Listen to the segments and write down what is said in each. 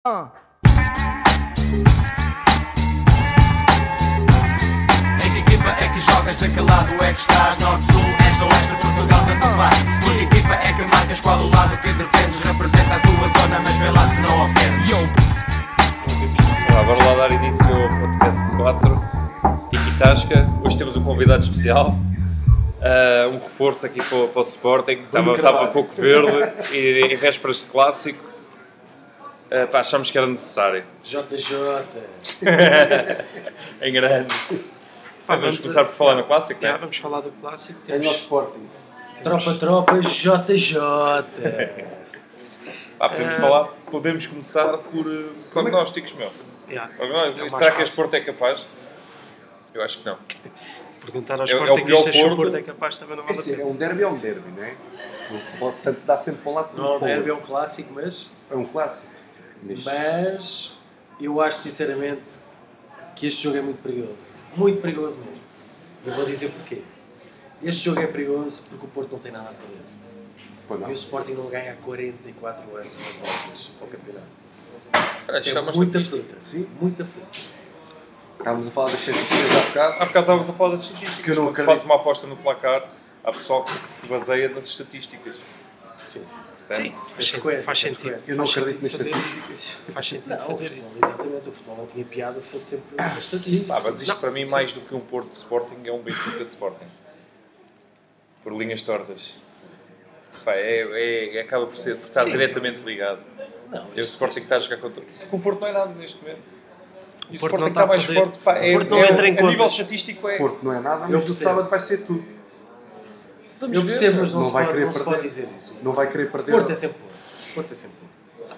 Em que equipa é que jogas? De que lado é que estás? Norte, Sul, Este ou Oeste, Portugal tanto faz. Por que equipa é que marcas? Qual o lado que defendes? Representa a tua zona, mas vê lá se não ofendes. Olá, bora lá dar início ao podcast 4 Tiki Tasca. Hoje temos um convidado especial, um reforço aqui para o Sporting. Estava um pouco verde e em vésperas de clássico achamos que era necessário. JJ. Em grande. Vamos começar por falar no clássico, não é? Vamos falar do clássico. É o nosso Sporting. Tropa, JJ. Podemos começar por prognósticos, meu. Será que este Porto é capaz? Eu acho que não. Perguntar aos É o sportinguistas se pior o Porto Porto. é capaz também não vale a Assim, pena. é um derby, não é? Portanto, dá sempre para um lado como Não é um para o derby, é outro. um clássico, mas É um clássico. Mas eu acho sinceramente que este jogo é muito perigoso. Muito perigoso mesmo. Eu vou dizer porquê. Este jogo é perigoso porque o Porto não tem nada a perder. Pois não. E o Sporting não ganha há 44 anos nas altas ao campeonato. Isto Isso é é uma muita estatística. fruta. Sim, muita fruta. Estávamos a falar das estatísticas há bocado. Há bocado estávamos a falar das estatísticas. Que eu não Quando acredito. fazes uma aposta no placar, há pessoal que se baseia nas estatísticas. Sim. Portanto, Faz sentido. Eu não Faz acredito nas sentido fazer estatísticas. isso. Faz sentido Não, fazer o futebol, isso. exatamente. O futebol não tinha piada se fosse sempre a estatística. mas isto para mim, mais do que um Porto de Sporting, é um Benfica de Sporting. Por linhas tortas. Acaba por estar Sim. diretamente ligado. Não, E o Sporting está a jogar contra... Porque o Porto não é nada neste momento. E o Porto Sporting não está está a mais fazer- forte. o Porto não entra em a nível contas. estatístico é... Porto não é nada, Eu mas no percebo. sábado vai ser tudo. Vamos Eu ver, percebo, mas não não, se vai pode, querer não se perder. pode dizer isso. Não vai querer perder. Porto é sempre Porto. Porto é sempre Porto.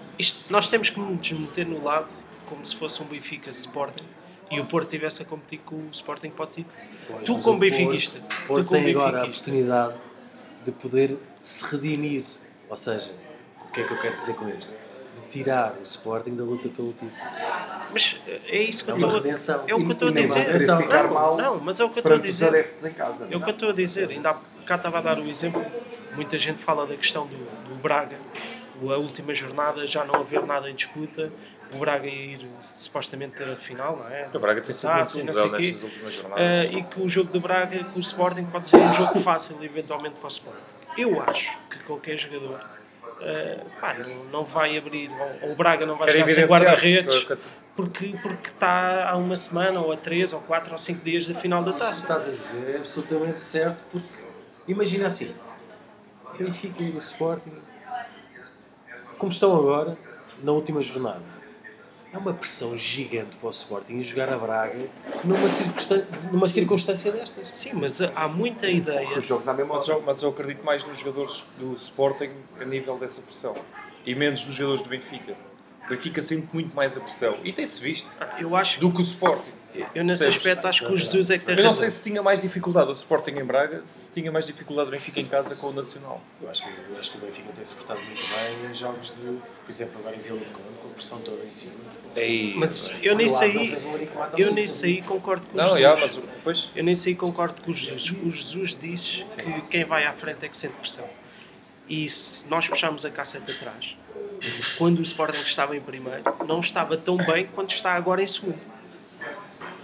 Nós temos que nos meter no lado como se fosse um Benfica Sporting e o Porto estivesse a competir com o Sporting para o título. Tu Mas como o benfiquista, Porto tu como tem agora a benfiquista, oportunidade de poder se redimir. Ou seja, o que é que eu quero dizer com isto? De tirar o Sporting da luta pelo título. mas é isso que É eu uma estou redenção. é o que eu estou a E nem vai dizer. querer ficar mal Não, mas é o que eu estou a perante os dizer. adeptos em casa. É o que eu estou a dizer. Ainda há bocado estava a dar o exemplo. Muita gente fala da questão do Braga. A última jornada já não haver nada em disputa. O Braga ir supostamente ter a final, não é? O Braga tem sido Taça, muito não sei lesão quê. nestas últimas jornadas. E que o jogo de Braga com o Sporting pode ser um jogo fácil eventualmente para o Sporting. Eu acho que qualquer jogador não vai abrir, ou o Braga não vai Quer jogar sem evidenciar-se. guarda-redes porque está há uma semana, ou a 3, ou 4, ou 5 dias da final da Isso que taça. estás a dizer é absolutamente certo, porque imagina assim, Benfica e o Sporting, como estão agora, na última jornada. É uma pressão gigante para o Sporting e jogar a Braga numa circunstância destas. Sim, mas há muita ideia. Os jogos à mesma hora. Mas eu acredito mais nos jogadores do Sporting a nível dessa pressão. E menos nos jogadores do Benfica. O Benfica sente muito mais a pressão. E tem-se visto. Eu acho Do que o Sporting. eu nesse Percebes? aspecto acho que o Jesus é que tem Eu não razão. sei se tinha mais dificuldade o Sporting em Braga, se tinha mais dificuldade o Benfica em casa com o Nacional. Eu acho que o Benfica tem suportado muito bem em jogos de, por exemplo, agora em Vila de Conde, com a pressão toda em cima. Mas eu nesse aí concordo com o Não, Jesus. mas depois... Eu nesse aí concordo com o Jesus. O Jesus diz que quem vai à frente é que sente pressão. E se nós puxarmos a cassete atrás, quando o Sporting estava em primeiro, não estava tão bem quanto está agora em segundo.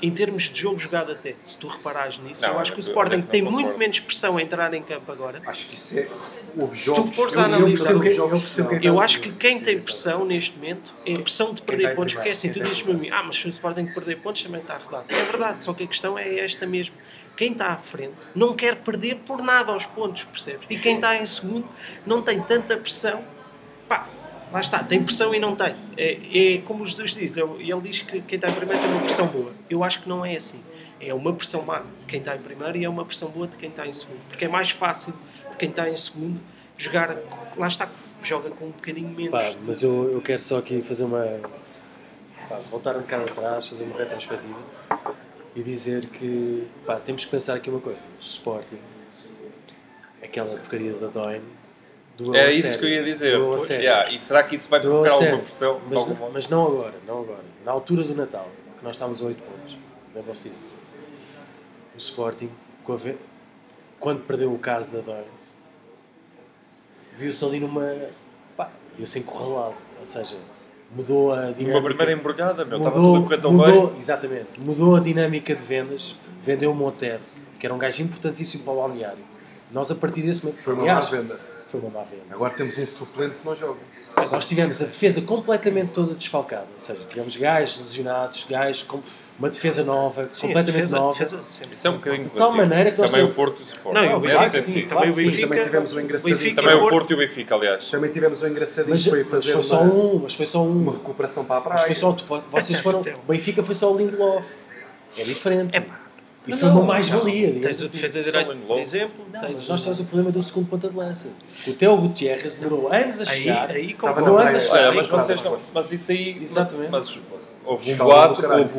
Em termos de jogo jogado até, se tu reparares nisso, Não, eu acho que o eu Sporting não tem concordo. muito menos pressão a entrar em campo agora. Acho que isso é. Houve Se tu jogos. fores a eu analisar, percebo eu jogos percebo que que não. Eu acho que quem tem pressão neste momento é a pressão de perder está em pontos, porque é assim, tu primeiro, dizes-me a mim, mas se o Sporting perder pontos também está arredado. É verdade, só que a questão é esta mesmo. Quem está à frente não quer perder por nada aos pontos, percebes? E quem está em segundo não tem tanta pressão. Pá, lá está, tem pressão e não tem. É como o Jesus diz, ele diz que quem está em primeiro tem uma pressão boa. Eu acho que não é assim. É uma pressão má de quem está em primeiro e é uma pressão boa de quem está em segundo. Porque é mais fácil de quem está em segundo jogar, lá está, joga com um bocadinho menos. Pá, mas eu quero só aqui fazer voltar um bocado atrás, fazer uma retrospectiva e dizer que temos que pensar aqui uma coisa. O Sporting, aquela porcaria da Doine, doeu É a isso sério. que eu ia dizer. Doeu a sério. E será que isso vai Doeu a provocar sério. alguma pressão? de algum modo? Mas não agora. Na altura do Natal, que nós estávamos a 8 pontos, lembram-se disso? O Sporting, quando perdeu o caso da Doine, viu-se ali viu-se encurralado. Ou seja, mudou a dinâmica. Uma primeira embrulhada, meu, estava tudo a correr tão bem. Exatamente, mudou a dinâmica de vendas, vendeu o Montero, que era um gajo importantíssimo para o balneário. Nós, a partir desse momento, Foi uma má venda. Foi uma má venda. Agora temos um suplente que não joga. Nós tivemos a defesa completamente toda desfalcada, ou seja, tivemos gajos lesionados, gajos com uma defesa nova, completamente nova. Isso é um bocadinho de tal maneira que nós também temos... o Porto e o Sport. Não, claro que sim, claro que sim. Também tivemos o engraçadinho. Também o Porto e o Benfica, aliás. Também tivemos o engraçadinho Mas que foi fazer foi só um. uma recuperação para a praia. Mas foi só, vocês foram... O Benfica foi só o Lindelof. É diferente. E foi Não, uma mais-valia. Tens a assim. defesa direita, por exemplo. Não, mas nós temos o problema do segundo ponta de lança. O Theo Gutierrez demorou anos a chegar. Aí demorou anos a chegar. Olha, mas vocês não... Mas isso aí... Exatamente. Mas houve um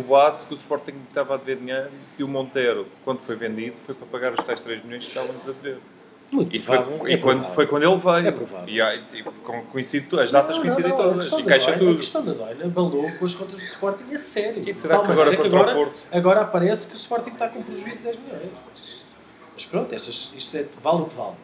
boato que o Sporting estava a dever dinheiro e o Monteiro, quando foi vendido, foi para pagar os tais 3 milhões que estavam-nos a dever. Muito E foi provável. quando ele veio. É provável. E aí, tipo, as datas coincidem todas. E caixa A tudo. questão da Doina balou com as contas do Sporting a sério. E será que agora contra o Porto? Agora aparece que o Sporting está com prejuízo de 10 milhões. Mas pronto, isto vale o que vale.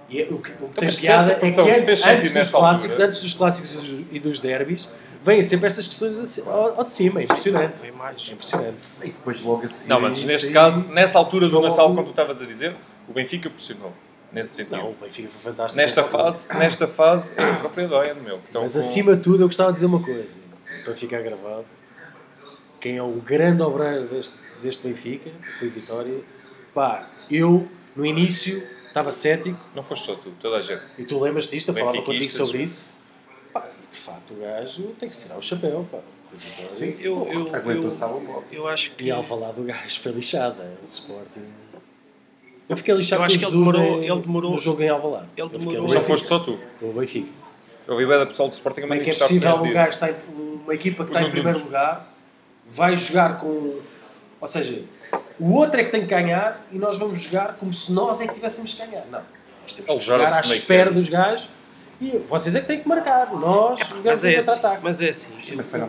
E o que tem piada é que antes dos clássicos e dos derbys, vêm sempre estas questões ao de cima. É impressionante. É impressionante. E depois logo assim... Não, mas neste caso, nessa altura do Natal, quando tu estavas a dizer, o Benfica pressionou. Nesse sentido. Não, o Benfica foi fantástico. Nesta fase é a própria Doia, meu. Então, mas acima de tudo, eu gostava de dizer uma coisa, para ficar gravado. Quem é o grande obreiro deste Benfica, foi Vitória. Pá, eu, no início, estava cético. Não foste só tu, toda a gente. E tu lembras disto, eu falava contigo Benfiquistas. sobre isso. Pá, e de facto, o gajo tem que tirar o chapéu, pá. Foi Vitória. Sim, aguentou-se à bola. Eu acho que... E ao falar do gajo foi lixado, o Sporting. Eu fiquei lixado Eu acho com que o Jesus ele demorou no jogo em Alvalade. Ele demorou. Já foste só tu. Com o Benfica. Eu vi bem da pessoal do Sporting a Como é que é manifestar-se possível nesse um dia. gajo está uma equipa que está em primeiro lugar, vai jogar com... Ou seja, o outro é que tem que ganhar e nós vamos jogar como se nós é que tivéssemos que ganhar. Não. Nós temos que jogar à espera dos gajos e vocês é que têm que marcar. Nós jogamos em contra-ataque. Mas é assim.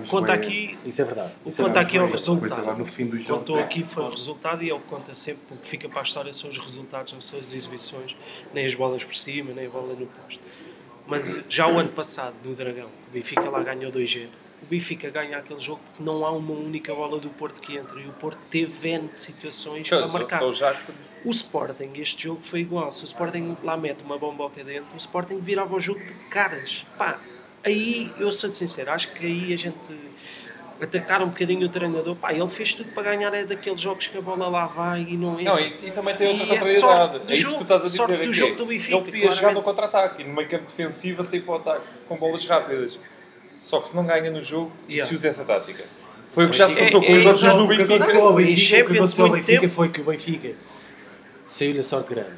Conta aqui... Isso é verdade. Conta aqui é o Depois resultado. agora no fim do jogo... Contou aqui foi o resultado e é o que conta sempre, porque fica para a história são os resultados, não são as exibições, nem as bolas por cima, nem a bola no posto. Mas já o ano passado, no Dragão, o Benfica lá ganhou 2-0. O Benfica ganha aquele jogo porque não há uma única bola do Porto que entra e o Porto teve N de situações para marcar. O Sporting, este jogo foi igual. Se o Sporting lá mete uma bomboca dentro, o Sporting virava o jogo de caras. Pá, aí, eu sou sincero, acho que aí a gente atacar um bocadinho o treinador. Pá, ele fez tudo para ganhar, é daqueles jogos que a bola lá vai e não entra. Não, e também tem outra contrariedade. É isso que tu estás a dizer do aqui. jogo do Benfica, Ele podia jogar no contra-ataque e no meio campo defensivo a sair para o ataque com bolas rápidas. Só que se não ganha no jogo, se usa essa tática. Foi o que já se passou com os outros no Benfica. O que aconteceu ao Benfica foi que o Benfica saiu-lhe a sorte grande.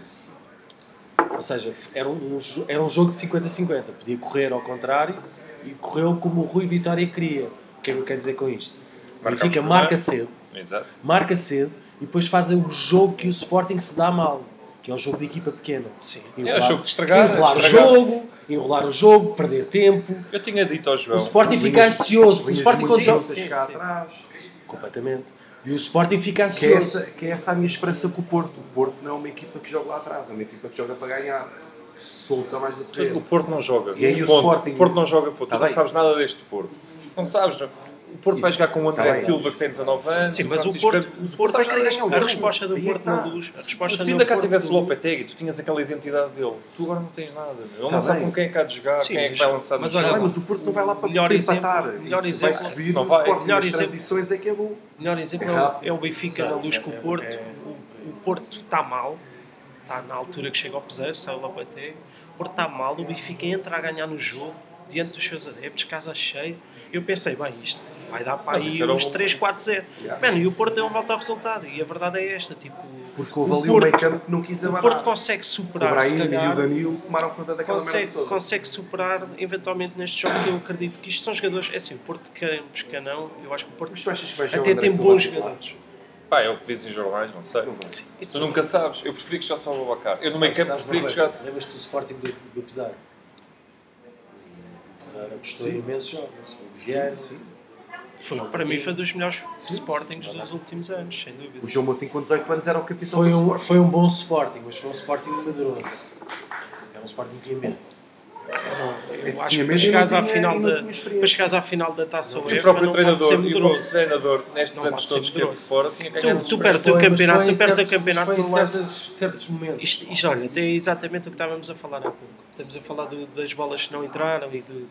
Ou seja, era um jogo de 50-50. Podia correr ao contrário e correu como o Rui Vitória queria. O que é que eu quero dizer com isto? O Benfica marca cedo. Exato. Marca cedo e depois faz o jogo que o Sporting se dá mal. Que é o jogo de equipa pequena. Sim. É o jogo de estragar. Enrolar o jogo, perder tempo. Eu tinha dito ao João. O Sporting fica ansioso. O Sporting quando joga... atrás. Completamente. E o Sporting fica ansioso. Que é essa a minha esperança com o Porto. O Porto não é uma equipa que joga lá atrás, é uma equipa que joga para ganhar. Que solta mais do que O Porto não joga. E aí o Sporting... O Porto não joga, pô. Tu não bem. sabes nada deste Porto. Não sabes, não. O Porto vai jogar com o André Silva, que tem 19 anos. Sim, mas o Porto vai querer ganhar. A resposta do Porto na luz. Se ainda cá tivesse o Lopetegui, tu tinhas aquela identidade dele. Tu agora não tens nada. Ele não sabe com quem é que há de jogar, quem é que vai lançar no jogo. Mas o Porto não vai lá para melhor empatar. Melhor exemplo, vai subir, não vai. Melhor transições é que é bom. Melhor exemplo é o Benfica na luz com o Porto. O Porto está mal. Está na altura que chega ao peseiro, sai o Lopetegui. O Porto está mal. O Benfica entra a ganhar no jogo, diante dos seus adeptos, casa cheia. Eu pensei, bem, isto vai dar para aí uns 3-4-0. E o Porto deu um volta ao resultado. E a verdade é esta. Tipo, porque houve ali o meio campo que não quis avançar. O Porto consegue superar, se calhar. E o Danilo tomaram conta daquela merda toda. Consegue superar, eventualmente, nestes jogos. Eu acredito que isto são jogadores... É assim, o Porto, queremos que não, eu acho que o Porto até tem bons jogadores. Pá, é o que dizem em jornais, não sei. Sim, tu nunca sabes. Eu preferi que já só o Babacar. Eu no meio campo preferi que jogasse. Lembras-te do Sporting do Pesar? O Pesar apostou em imensos jogos. O Vieira, para mim foi dos melhores Sportings dos últimos anos, sem dúvida. O João Moutinho com 18 anos era o capitão do Sporting. Foi um bom Sporting, mas foi um Sporting medroso. Era um Sporting que tinha medo. Eu acho que para chegares à final da Taça E o UEFA próprio não pode ser treinador, medroso. nestes Não anos pode todos ser que esteve medroso. fora, tinha que ganhar Tu perdes o campeonato, Foi em não lanças. certos momentos. Isto, olha, até é exatamente o que estávamos a falar há pouco. Estamos a falar das bolas que não entraram e do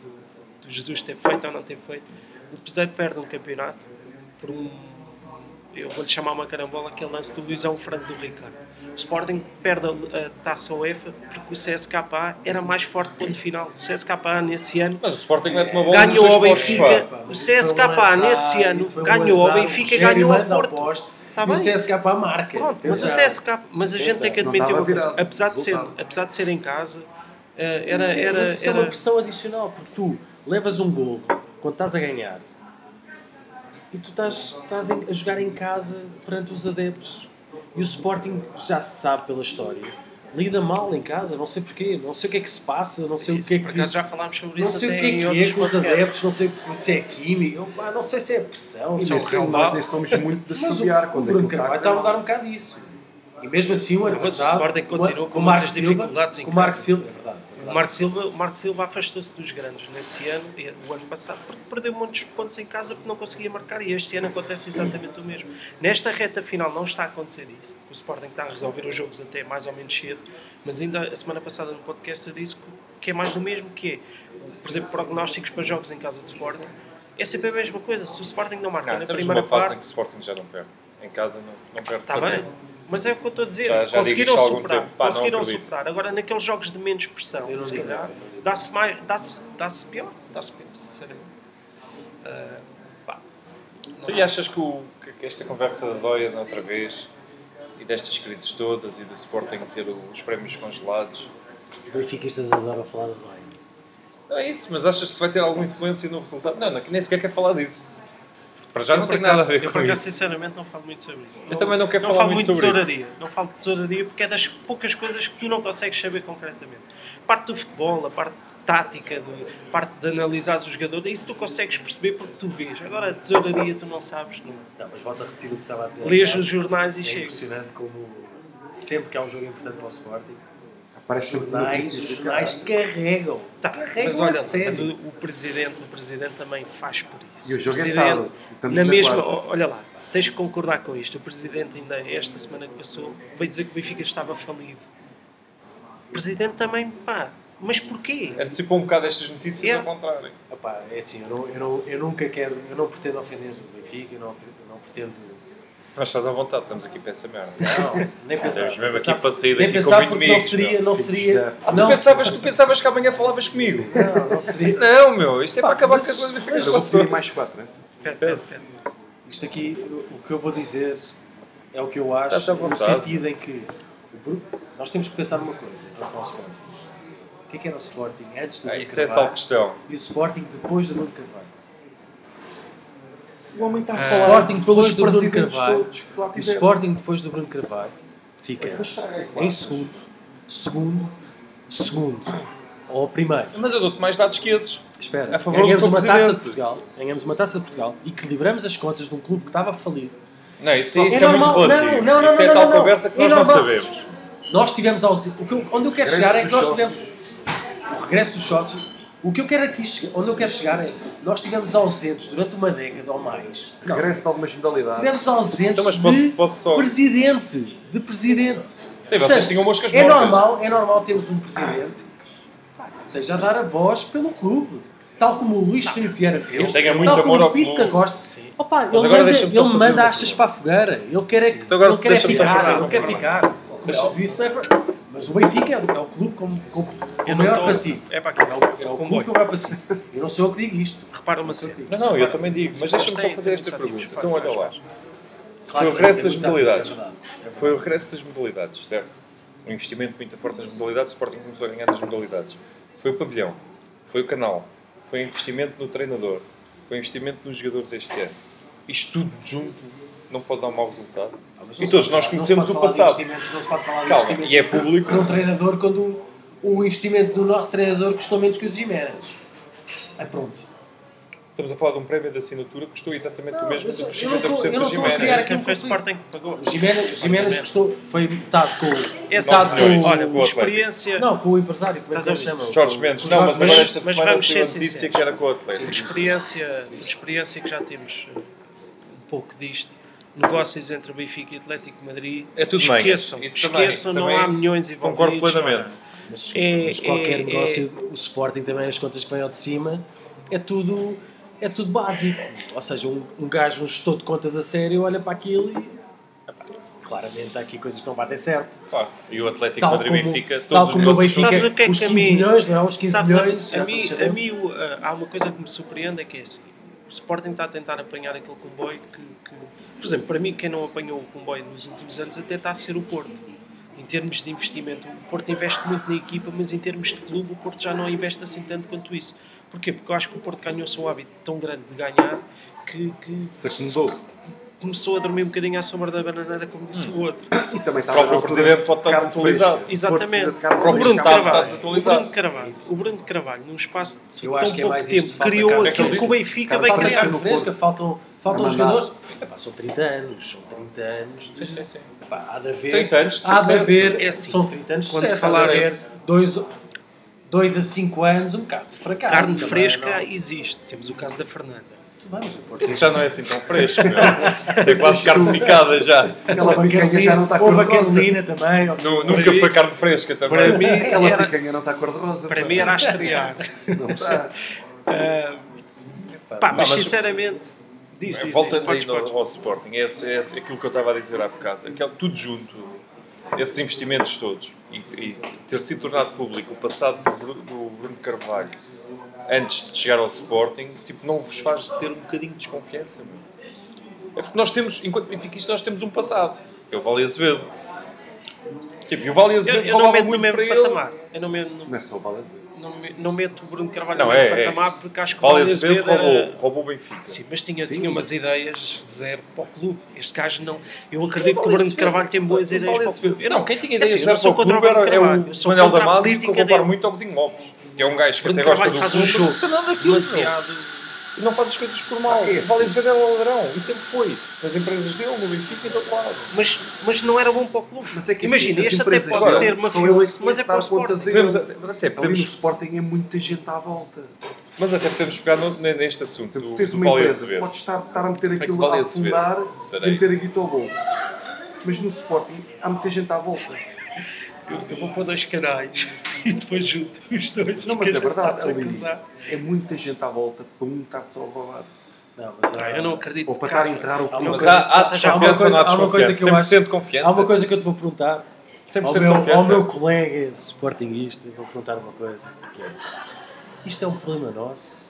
Jesus ter feito ou não ter feito. O Peseiro perde um campeonato por eu vou-lhe chamar uma carambola, aquele lance do Luizão Franco do Ricardo. O Sporting perde a Taça UEFA porque o CSKA era mais forte ponto final. O CSKA nesse ano Mas o Sporting mete uma bola ganhou nos ao dois postos, Benfica. pá. O CSKA nesse ano ganhou ao Benfica e ganhou ao Porto. Tá E o bem. CSKA marca. Pronto, mas o CSKA, mas a gente tem que não admitir estava uma coisa, virado. apesar de ser em casa, Mas isso é uma pressão adicional, porque tu levas um gol quando estás a ganhar e tu estás a jogar em casa perante os adeptos. E o Sporting já se sabe pela história. Lida mal em casa, não sei porquê, não sei o que é que se passa, não sei o que é por que... acaso já falámos sobre Não isso sei o até que em é outros com os podcasts. adeptos, não sei se é química, não sei se é pressão, se é o Nós relvado. nem somos muito de Mas sabiar o quando Bruno é que Carvalho está a mudar um bocado disso. E mesmo assim o ano Mas o passado, Sporting continua com o Marco muitas Silva, dificuldades em com o Marco casa. Silva, é verdade. O Marco Silva afastou-se dos grandes nesse ano e o ano passado porque perdeu muitos pontos em casa porque não conseguia marcar e este ano acontece exatamente o mesmo. Nesta reta final não está a acontecer isso. O Sporting está a resolver os jogos até mais ou menos cedo, mas ainda a semana passada no podcast eu disse que é mais do mesmo, que é, por exemplo, prognósticos para jogos em casa do Sporting, é sempre a mesma coisa. Se o Sporting não marca na Temos primeira uma fase parte, em que o Sporting já não perde. Em casa não perde. está bem. Mas é o que eu estou a dizer, Já digo conseguiram isto há algum superar, tempo. Pá, não conseguiram acredito. superar. Agora naqueles jogos de menos pressão, se calhar, dá-se pior, sinceramente. E achas que esta conversa da Dóia da outra vez e destas crises todas e do Sporting ter os prémios congelados? Os benfiquistas adoram falar da Dóia. Não é isso, mas achas que isso vai ter alguma influência no resultado? Não, nem sequer quer falar disso. Para já não tem nada a ver eu, com por acaso, isso. sinceramente, não falo muito sobre isso. Eu também não quero falar falo muito de sobre tesouraria. Não falo de tesouraria porque é das poucas coisas que tu não consegues saber concretamente. A parte do futebol, a parte tática, a parte de analisar os jogadores, isso tu consegues perceber porque tu vês. Agora, a tesouraria tu não sabes. Não, mas volto a repetir o que estava a dizer. Lês os jornais e É chega. impressionante como sempre que há um jogo importante para o Sporting, Parece os jornais carregam. Tá, Carregam mas a olha, sério. mas o presidente também faz por isso. E o jogo é presidente, sábado. Estamos na de mesma, acordo. olha lá, tens que concordar com isto. O presidente ainda esta semana que passou veio dizer que o Benfica estava falido. O presidente também, pá, mas porquê? Antecipou um bocado estas notícias É. ao contrário. Opá, é assim, eu nunca quero, eu não pretendo ofender o Benfica, eu não pretendo... Mas estás à vontade, estamos aqui para essa merda. Não, nem pensar. Estamos mesmo Nem aqui para sair nem daqui com pensar vinho porque mixto. não seria... Tu pensavas que amanhã falavas comigo? Não seria... Não, meu, isto é para acabar mas- com a coisa. Eu vou subir mais 4, né? Pera. Isto aqui, o que eu vou dizer é o que eu acho, Estás à no vontade. sentido em que nós temos que pensar numa coisa em relação ao Sporting. O que era o Sporting antes do Bruno Isso é Carvalho tal questão. e o Sporting depois do Bruno Carvalho? O homem está a O falar Sporting depois pelos do Bruno presidentes Carvalho, todos que lá o tiveram. Sporting depois do Bruno Carvalho fica é em segundo ou primeiro. Mas eu dou-te mais dados que esses. Espera, A favor ganhamos do uma presidente. taça de Portugal, ganhamos uma taça de Portugal, equilibramos as contas de um clube que estava a falir. Não, isso É é normal, muito relativo. não, Isso é não, tal não. conversa que É nós não normal. sabemos. Nós tivemos ausência. Onde eu quero chegar é que nós Regresso tivemos o regresso dos sócios. O que eu quero aqui, onde eu quero chegar é nós estivemos ausentes durante uma década ou mais. Não, Regresso de algumas modalidades. tivemos ausentes Então, mas de posso só- presidente. De presidente. Sim, vocês tinham moscas é mortas. normal termos um presidente que esteja a dar a voz pelo clube. Tal como o Luís Filipe Vieira fez, Ele tenha muito tal como amor ao o Pito clube. da Costa. Sim. Opa, Mas ele agora manda, deixa-me só ele fazer manda uma achas pergunta. para a fogueira. Ele quer é, Então agora ele quer é deixa-me só picar. fazer Ele uma quer pergunta. picar. Óbvio, isso não é verdade. Mas o Benfica é o clube com o maior passivo. É para aqui. É o clube com o maior passivo. Eu não sou eu que digo isto. Repara uma cena. Não, eu também digo. Mas deixa-me só fazer esta Tem pergunta. muitos Então olha lá. ativos, Foi o que sim, regresso tem das muitos modalidades. ativos, é verdade. Foi o regresso das modalidades, certo? Um investimento muito forte nas modalidades. O Sporting começou a ganhar nas modalidades. Foi o pavilhão. Foi o canal. Foi investimento no treinador. Foi investimento nos jogadores este ano. Isto tudo junto não pode dar um mau resultado. Mas E não todos se nós pode conhecemos o falar de passado. investimento- Não se pode falar de Calma, investimento e é público. num treinador quando o investimento do nosso treinador custou menos que o de Jiménez. É pronto. estamos a falar de um prémio de assinatura que custou exatamente o mesmo dos eu 50% não da estou a espiar Giménez. aqui. Quem foi o Sporting que pagou? Jiménez custou, foi metade com Metade com- Olha, com por o experiência, Não, com o empresário, como é que Estás ele a ver? chama? Jorge Mendes, Com não, o mas Jorge agora Mendes. esta mas semana vamos saiu a ser notícia sinceros. que era com o Atlético. por experiência que já temos um pouco disto, negócios entre Benfica e Atlético de Madrid, É tudo bem. esqueçam, Isso também, esqueçam, isso não também há milhões Concordo envolvidos. plenamente. Mas qualquer negócio, o Sporting também, as contas que vêm ao de cima, é tudo básico. Ou seja, um gajo, um gestor de contas a sério, olha para aquilo e... epá, claramente há aqui coisas que não batem certo. Claro. E o Atlético Tal Madrid e como, Benfica, tal todos os como no negócios Benfica, Sabes o que é que os a 15 mim- milhões, não é? Os 15 Sabes, milhões, já a mim, todos sabemos. há uma coisa que me surpreende, é que é assim, o Sporting está a tentar apanhar aquele comboio que por exemplo, para mim, quem não apanhou o comboio nos últimos anos até está a ser o Porto. Em termos de investimento, o Porto investe muito na equipa, mas em termos de clube, o Porto já não investe assim tanto quanto isso. Porquê? Porque eu acho que o Porto ganhou-se um hábito tão grande de ganhar que Se acomodou. começou a dormir um bocadinho à sombra da bananeira, como disse o outro. E também O próprio presidente pode estar desatualizado. Exatamente. O próprio O Bruno Estado está Carvalho, desatualizado. o Bruno de Carvalho, num espaço de Eu tão acho que é pouco mais tempo, isto, falta criou carne aquilo que o fresca. Benfica Carne vai fresca criar. Carne no fresca, Porto. faltam Vai os mandar. jogadores. Epá, são 30 anos, são 30 anos. Sim, sim, sim. Epá, há de haver. 30 anos de há de sucesso. haver. É assim, são 30 anos de quando sucesso. falar Há de haver desse- 2 a 5 anos, um bocado de fracasso. Carne também, fresca não? existe. Temos o caso da Fernanda. Tudo bem, mas o Porto Isso já não é assim tão fresco, meu. Isso é quase carne picada já. Aquela Houve a picanha já não está Houve a cor-de-rosa. Carolina também. Nunca foi carne fresca também. Para mim, Aquela era, picanha não está cor-de-rosa. para mim era a estrear. Não está. Pá, mas mas- sinceramente, diz, Voltando aí podes. ao Sporting, é aquilo que eu estava a dizer há bocado. Tudo junto, esses investimentos todos, e ter sido tornado público o passado do Bruno Carvalho antes de chegar ao Sporting, tipo, não vos faz ter um bocadinho de desconfiança, meu? É porque nós temos, enquanto benfiquistas, nós temos um passado. É o Vale Azevedo. Tipo, e o Vale Azevedo Eu não roubava meto no muito mesmo para ele. patamar. Eu Não é só vale. não meto o Bruno Carvalho Não, no mesmo é. patamar, porque acho que o Vale Vale Azevedo Azevedo era... roubou o Benfica. Sim, mas tinha Sim. umas ideias zero para o clube. Este gajo não... Eu acredito que o Bruno de Carvalho tem boas ideias para o clube. Eu Não, quem tinha ideias assim, eu para não sou o clube contra o Bruno é Carvalho. o Eu sou Manuel contra a Damasio, que eu política comparo dele. muito ao Godinho Lopes. Que é um gajo que Bruno até gosta Carvalho do faz um clube, jogo não precisa nada daquilo, meu. demasiado... E não faz as coisas por mal. É O Vale assim. Azevedo era ladrão. E sempre foi. Nas empresas dele, no Benfica e do outro lado. Mas não era bom para o clube. Mas é que Imagina, assim, as este até empresas pode dele ser são mafioso, eles que mas é para o dar contas Sporting. a ele. Até Ali no podemos, Sporting é muita gente à volta. mas até podemos pegar neste assunto Tu do tens uma Vale empresa, Azevedo. podes estar a meter que aquilo Vale a Azevedo? afundar Espera e aí. meter a guita ao bolso. Mas no Sporting há muita gente à volta. Eu vou pôr 2 canais e depois junto os dois. Não, porque mas é a gente verdade, está-se a ali cruzar. é muita gente à volta para um estar só a roubar. Não, mas Eu não acredito Ou que para estar a haja- entrar o Há uma Mas clube. há desconfiança ou não há há uma coisa desconfiança? que eu acho- 100% de confiança? Há uma coisa que eu te vou perguntar 100% ao de meu, confiança. ao meu colega sportinguista, vou perguntar uma coisa, que é, isto é um problema nosso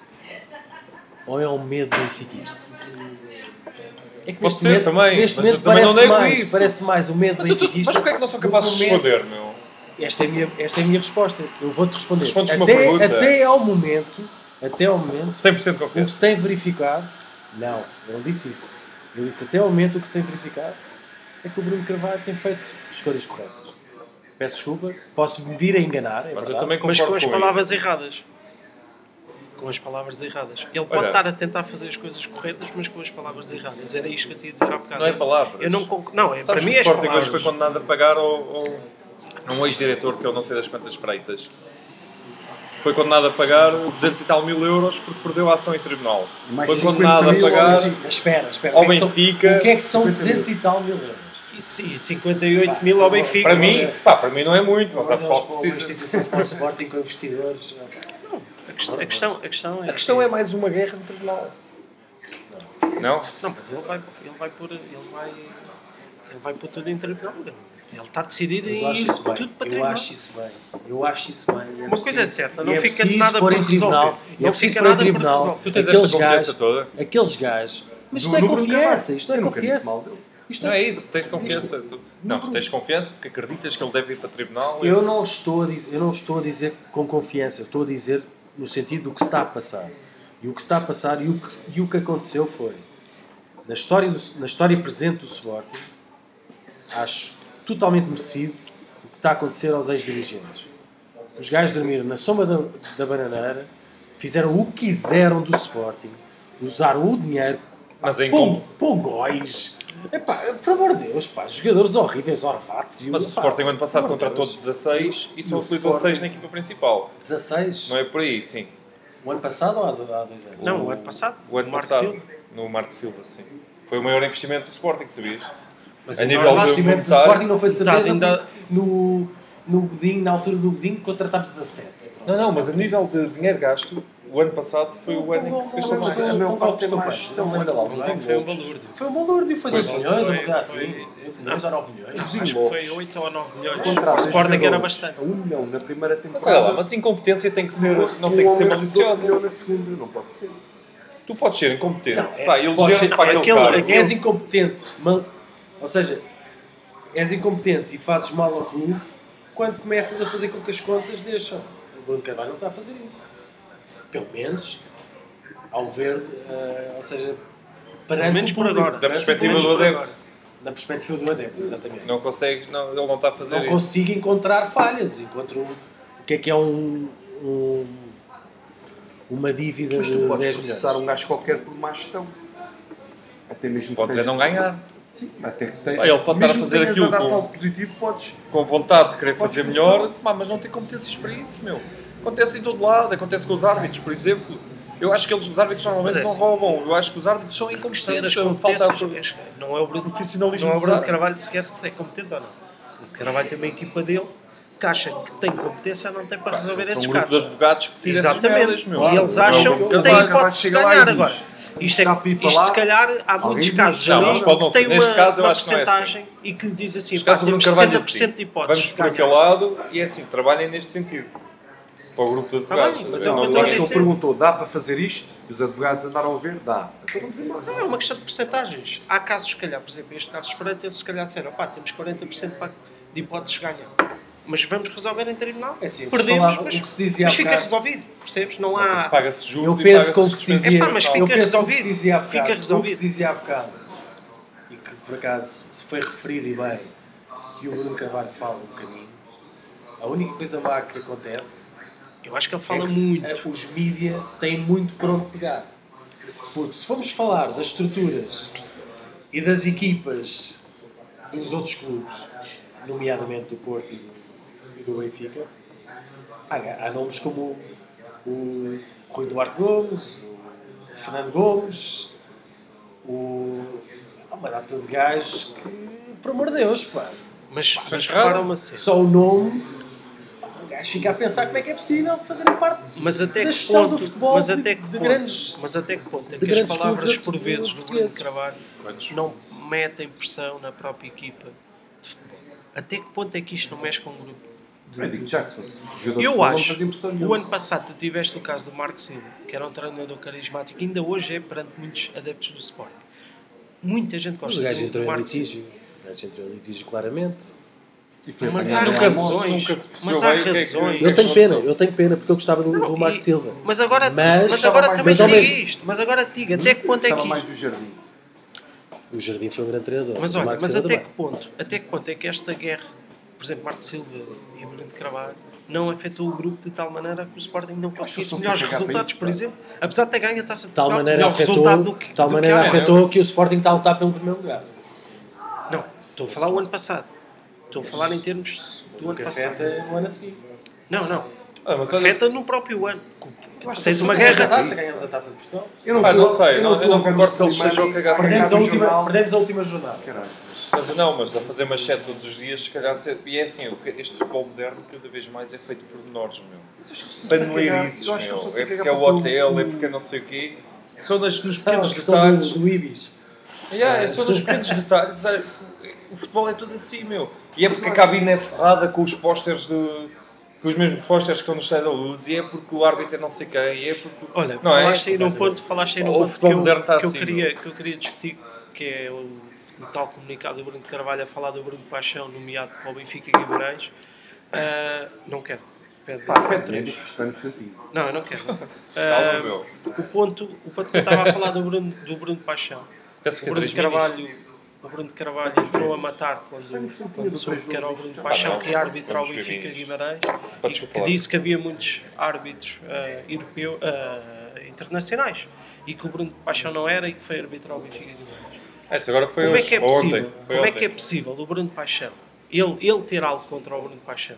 ou é um medo benfiquista? É que Pode ser também, neste mas momento eu também não parece nego mais, isso. parece mais o medo Mas benfiquista. porquê é que não são capazes de do que o medo- responder, meu? Esta é a minha resposta. Eu vou-te responder. Respondes com uma pergunta. Até ao momento, 100% de o que confiança. se tem verificado, não, eu não disse isso. Eu disse até ao momento o que se tem verificado é que o Bruno Carvalho tem feito escolhas corretas. Peço desculpa, posso me vir a enganar, é Mas eu verdade. também Mas concordo com as com palavras isso. erradas. Com as palavras erradas. Ele pode Olha. estar a tentar fazer as coisas corretas, mas com as palavras erradas. Era isto que eu tinha a dizer há bocado. Não é palavras. Eu não, não é, para Sabes mim que é o as Sporting palavras. hoje foi condenado a pagar a um ex-diretor que eu não sei das quantas espreitas. Foi condenado a pagar 200 e tal mil euros porque perdeu a ação em tribunal. Mais Foi 50 condenado a mil pagar euros. Mas espera. ao o que é que são- Benfica. O que é que são 50 mil. 200 e tal mil euros? E 58 mil ao Benfica. Para mim não é muito, mas há pessoal que Uma precisa. instituição como o Sporting com investidores. A questão é... A questão é mais uma guerra de tribunal. Não? Não, mas ele vai pôr tudo em tribunal. Ele está decidido Mas em eu acho ir isso bem. tudo para Eu tribunal. acho isso bem. Eu acho isso bem. Uma coisa é certa, não é fica preciso nada pôr por em tribunal. resolver. É Não preciso fica pôr em nada por tribunal. resolver. Tu tens Aqueles esta confiança gajos. toda? Aqueles gajos. Mas isto Do é Bruno confiança. Carvalho. Isto é Eu nunca disse confiança. mal dele. Isto Não é isso, tens confiança. Não, tu tens confiança porque acreditas que ele deve ir para tribunal. Eu não estou a dizer com confiança, eu estou a dizer no sentido do que está a passar. E o que está a passar e o que aconteceu foi, na história presente do Sporting, acho totalmente merecido o que está a acontecer aos ex-dirigentes. Os gajos dormiram na sombra da bananeira, fizeram o que quiseram do Sporting, usar o dinheiro Mas em Pongóis. Epá, por amor de Deus, pá, jogadores horríveis, Orvates e Mas o Sporting ano passado contratou 16 e só utilizou 6 na equipa principal. 16? Não é por aí, sim. O ano passado ou há 2 anos? Não, o ano passado. O ano Marco passado. Silva. No Marco Silva, sim. Foi o maior investimento do Sporting, sabias? Mas A em nível O de investimento do monetário, Sporting não foi de certeza ainda- porque no Godinho, na altura do Godinho, contratámos 17. Não, mas a nível de dinheiro gasto, o ano passado foi o ano em que se gastou mais. A maior parte é Não, mais gestão, olha lá, não, Foi um balúrdio. Foi um balúrdio, foi 12 Foi, milhões, foi, uma coisa foi. assim. 12 milhões ou 9 milhões. Acho que foi 8 ou 9 milhões. Contrata O Sporting era jogadores bastante. a 1 milhão na primeira Mas temporada. olha lá, mas incompetência tem que ser, não tem que ser Um maliciosa. milhão na segunda, não pode ser. Tu podes ser incompetente. Não, é- Pá, ele pode gera ser- para aquele aquele- cargo. aquele- És incompetente, ou seja, és incompetente e fazes mal ao clube quando começas a fazer com que as contas deixam. O Bruno Carvalho não está a fazer isso. Pelo menos, ao ver, ou seja, perante Pelo menos o por público, agora. Da perspectiva pelo do menos por adepto. agora. Na perspectiva do adepto, exatamente. Não consegues, não, ele não está a fazer Não isso. consigo encontrar falhas. Encontro o que é uma dívida Mas de tu podes 10 processar milhões. um gajo qualquer por má gestão. Até mesmo que Pode ser tens- não ganhar. Sim, até que tem. Pá, ele pode estar a mesmo fazer que tenhas aquilo a dar com- salto positivo, podes. Com vontade de querer Podes fazer começar. melhor, pá, mas não tem competências para isso, meu. Acontece em todo lado, acontece com os árbitros, por exemplo. Eu acho que os árbitros normalmente Mas é não assim. roubam. Eu acho que os árbitros são A questão das incompetentes. competências, Falta não é o Bruno, profissionalismo não é o dos Bruno árbitros. Carvalho sequer se é competente ou não. O Carvalho tem uma equipa dele que acha que tem competência ou não tem para resolver São esses um grupo de casos. advogados que decidem essas merdas, Exatamente. meu. E eles Claro, acham o que têm Carvalho hipótese de chega lá e ganhar diz, agora. Isto, "Está a pipa isto lá". se calhar há Alguém muitos diz, casos "Não, ali mas pode não que têm ser. Neste caso, eu uma acho que não é percentagem e que lhe diz assim, Neste pá, caso, o temos Bruno Carvalho 60% de hipóteses Vamos de por ganhar. aquele lado e é assim, trabalhem neste sentido. Para o grupo de advogados. bem, mas Eu é o não que eu Eu estou a acho que ele dizer. perguntou: dá para fazer isto? E os advogados andaram a ver? Dá. Então vamos embora. Não, é uma questão de percentagens. Há casos, se calhar, por exemplo, este Carlos Freire, eles se calhar disseram, pá, temos 40% de hipóteses de ganhar. Mas vamos resolver em tribunal. É assim, o que se Perdemos, falava- mas, o que se dizia mas há fica bocado- resolvido, percebes? Não Mas há... isso paga-se juros Eu e penso paga-se com o que se despesas. dizia, Epá, mas fica eu penso com o que resolvido. se dizia há bocado, Fica o que resolvido. se dizia há bocado, e que por acaso se foi referido e bem, e o Bruno Carvalho fala um bocadinho, a única coisa má que acontece Eu acho que ele é fala que muito. os mídia têm muito por onde pegar. Porque se formos falar das estruturas e das equipas dos outros clubes, nomeadamente do Porto e do Benfica, há nomes como o Rui Duarte Gomes, o Fernando Gomes, há uma data de gajos que, por amor de Deus, pá, Mas raro. repara uma cena. só o nome, o gajo fica a pensar como é que é possível fazerem parte Mas até da que gestão ponto, do futebol mas até que de ponto, grandes... mas até que ponto é de que as grandes palavras clubes por vezes do Bruno portugueses. Carvalho não metem pressão na própria equipa de futebol? Até que ponto é que isto não mexe com o grupo? Eu digo já, se fosse jogador de Eu futebol, não acho, fazia impressão o nenhuma. ano passado tu tiveste o caso do Marco Silva, que era um treinador carismático, ainda hoje é perante muitos adeptos do Sporting. Muita gente Mas gosta o gajo do entrou em Marco Silva. litígio. O gajo entrou em litígio claramente. E foi Mas apanhado há em razões. almoço. Nunca se percebeu Mas há bem o que é que- razões. Eu tenho pena, porque eu gostava do Não, Marco e- Silva. Mas agora, Mas- mas agora também mas te ao digo mesmo- isto. Mas agora te digo, até que ponto é Estava que mais isto... do Jardim. O Jardim foi um grande treinador. Mas o olha, Marco mas Silva até também. que ponto é que esta guerra, por exemplo, Marco Silva e Bruno de Carvalho, não afetou o grupo de tal maneira que o Sporting não conseguisse eles melhores estão-se a cagar resultados, para por isso, exemplo, apesar de ter ganho a Taça de De tal Portugal, maneira melhor resultado do que tal do maneira que há. afetou que o Sporting está a lutar pelo primeiro lugar. Não, estou a falar o ano passado. Estou a falar em termos do O ano que passado. afeta no ano a seguir. Não. Ah, mas olha, Afeta no próprio ano. acho Tens que uma eles guerra. isso. Ganhamos a Taça de Portugal. Eu Pá, não estou- sei, eu não estou a ver concordo o que eles Slimani sejam cagados. Perdemos a jornal. última jornada. Caralho. mas a fazer machete todos os dias, se calhar... E é assim, este futebol moderno cada vez mais é feito por menores, meu. Paneleirices, Eu acho que eles meu. estão-se a É cagar porque é o para hotel, é porque é não sei o quê. Só nos A pequenos questão detalhes. do Ibis. É só nos pequenos detalhes. O futebol é tudo assim, meu. E é porque a cabine é ferrada com os pósteres com os mesmos pósteres que estão no Estádio da Luz, e é porque o árbitro é não sei quem, e é porque... Olha, Não é? falaste aí num ponto O futebol moderno está que eu assim, queria discutir, que é o tal comunicado do Bruno de Carvalho a falar do Bruno Paixão, nomeado para o Benfica Guimarães. Não quero. Pede Também diz que isto vai no sentido. Não, eu não quero. Calma, meu. O ponto que eu estava a falar do Bruno Paixão. Penso que O é Bruno de 3 Carvalho, o Bruno de Carvalho entrou a matar quando soube que era o Bruno Paixão que ia arbitrar o Vamos ver Benfica isso. Guimarães Pá, e desculpa que lá. disse que havia muitos árbitros internacionais e que o Bruno Paixão não era e que foi arbitrar o Benfica Guimarães. Essa agora foi Como é hoje, que é ou possível? ontem. Foi Como é ontem. que é possível o Bruno Paixão, ele ter algo contra o Bruno Paixão,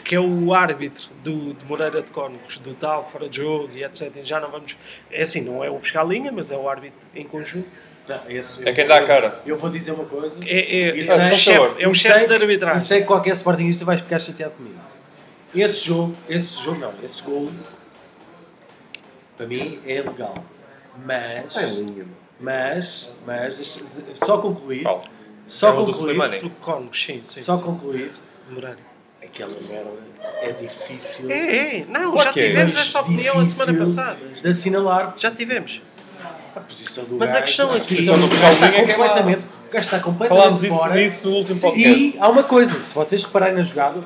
que é o árbitro de Moreira de Cónicos, do tal, fora de jogo e etc. Já não vamos... É assim, não é o fiscalinha, mas é o árbitro em conjunto. É quem dá a cara. Eu vou dizer uma coisa. É Isso é o chefe, é o chefe da E arbitragem. sei que qualquer Sportingista vai ficar chateado comigo. Esse gol, para mim é legal. Mas, Está em linha. mas, só concluir, Qual? só É o do concluir, Slimani. Do Cónicos, sim. só concluir, Moreira. aquela merda é difícil Não, Claro já que é. tivemos essa opinião a semana difícil passada. de assinalar Já tivemos. a posição do Mas a gajo. questão aqui- posição do A gajo está posição do completamente, o gajo está completamente Falámos fora. disso no último podcast. E há uma coisa, se vocês repararem na jogada,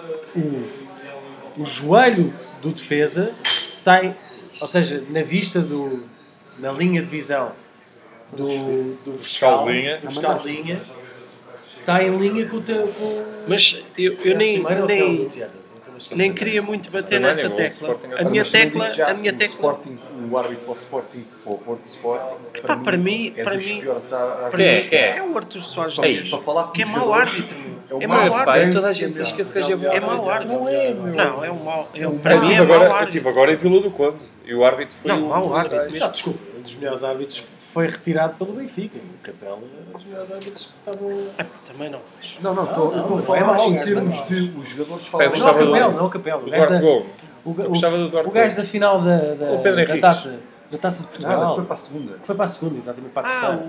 o joelho do defesa tem, ou seja, na vista na linha de visão do fiscal de linha. do fiscal de linha, está em linha com o teu... Mas eu nem queria muito bater Slimani, nessa o tecla. Sporting A minha Mas eu tecla... digo já A minha que tecla... o árbitro para o Sporting, para o Porto Sporting, Epá, para mim- é dos piores árbitros. Para Quem é? mim, Quem é? é o Artur Soares Ei, Dias. Para falar com Que é os mau jogadores, árbitro, meu. é o É mau mau Epá, árbitro. toda a gente diz que esse gajo é bom. É mau árbitro. Não é, meu. Não, é um mau... Eu Para mim é mau eu árbitro. estive agora em Vila do Conde e o árbitro foi Não, o mau árbitro gajo. mesmo. Desculpa, um dos melhores árbitros foi retirado pelo Benfica. O Capela era um dos melhores árbitros que estavam... Também não. Não, estou não, a falar é mau, em gajo, termos não é de os jogadores Pé, falam. gostava Não o do- Capela, não o Capela. O Duarte Gomes. O gostava do Duarte gajo Gomes. da final da O Pedro Henriques. taça de Portugal. Nada, foi para a segunda. Foi para a segunda, exatamente, para a terceira.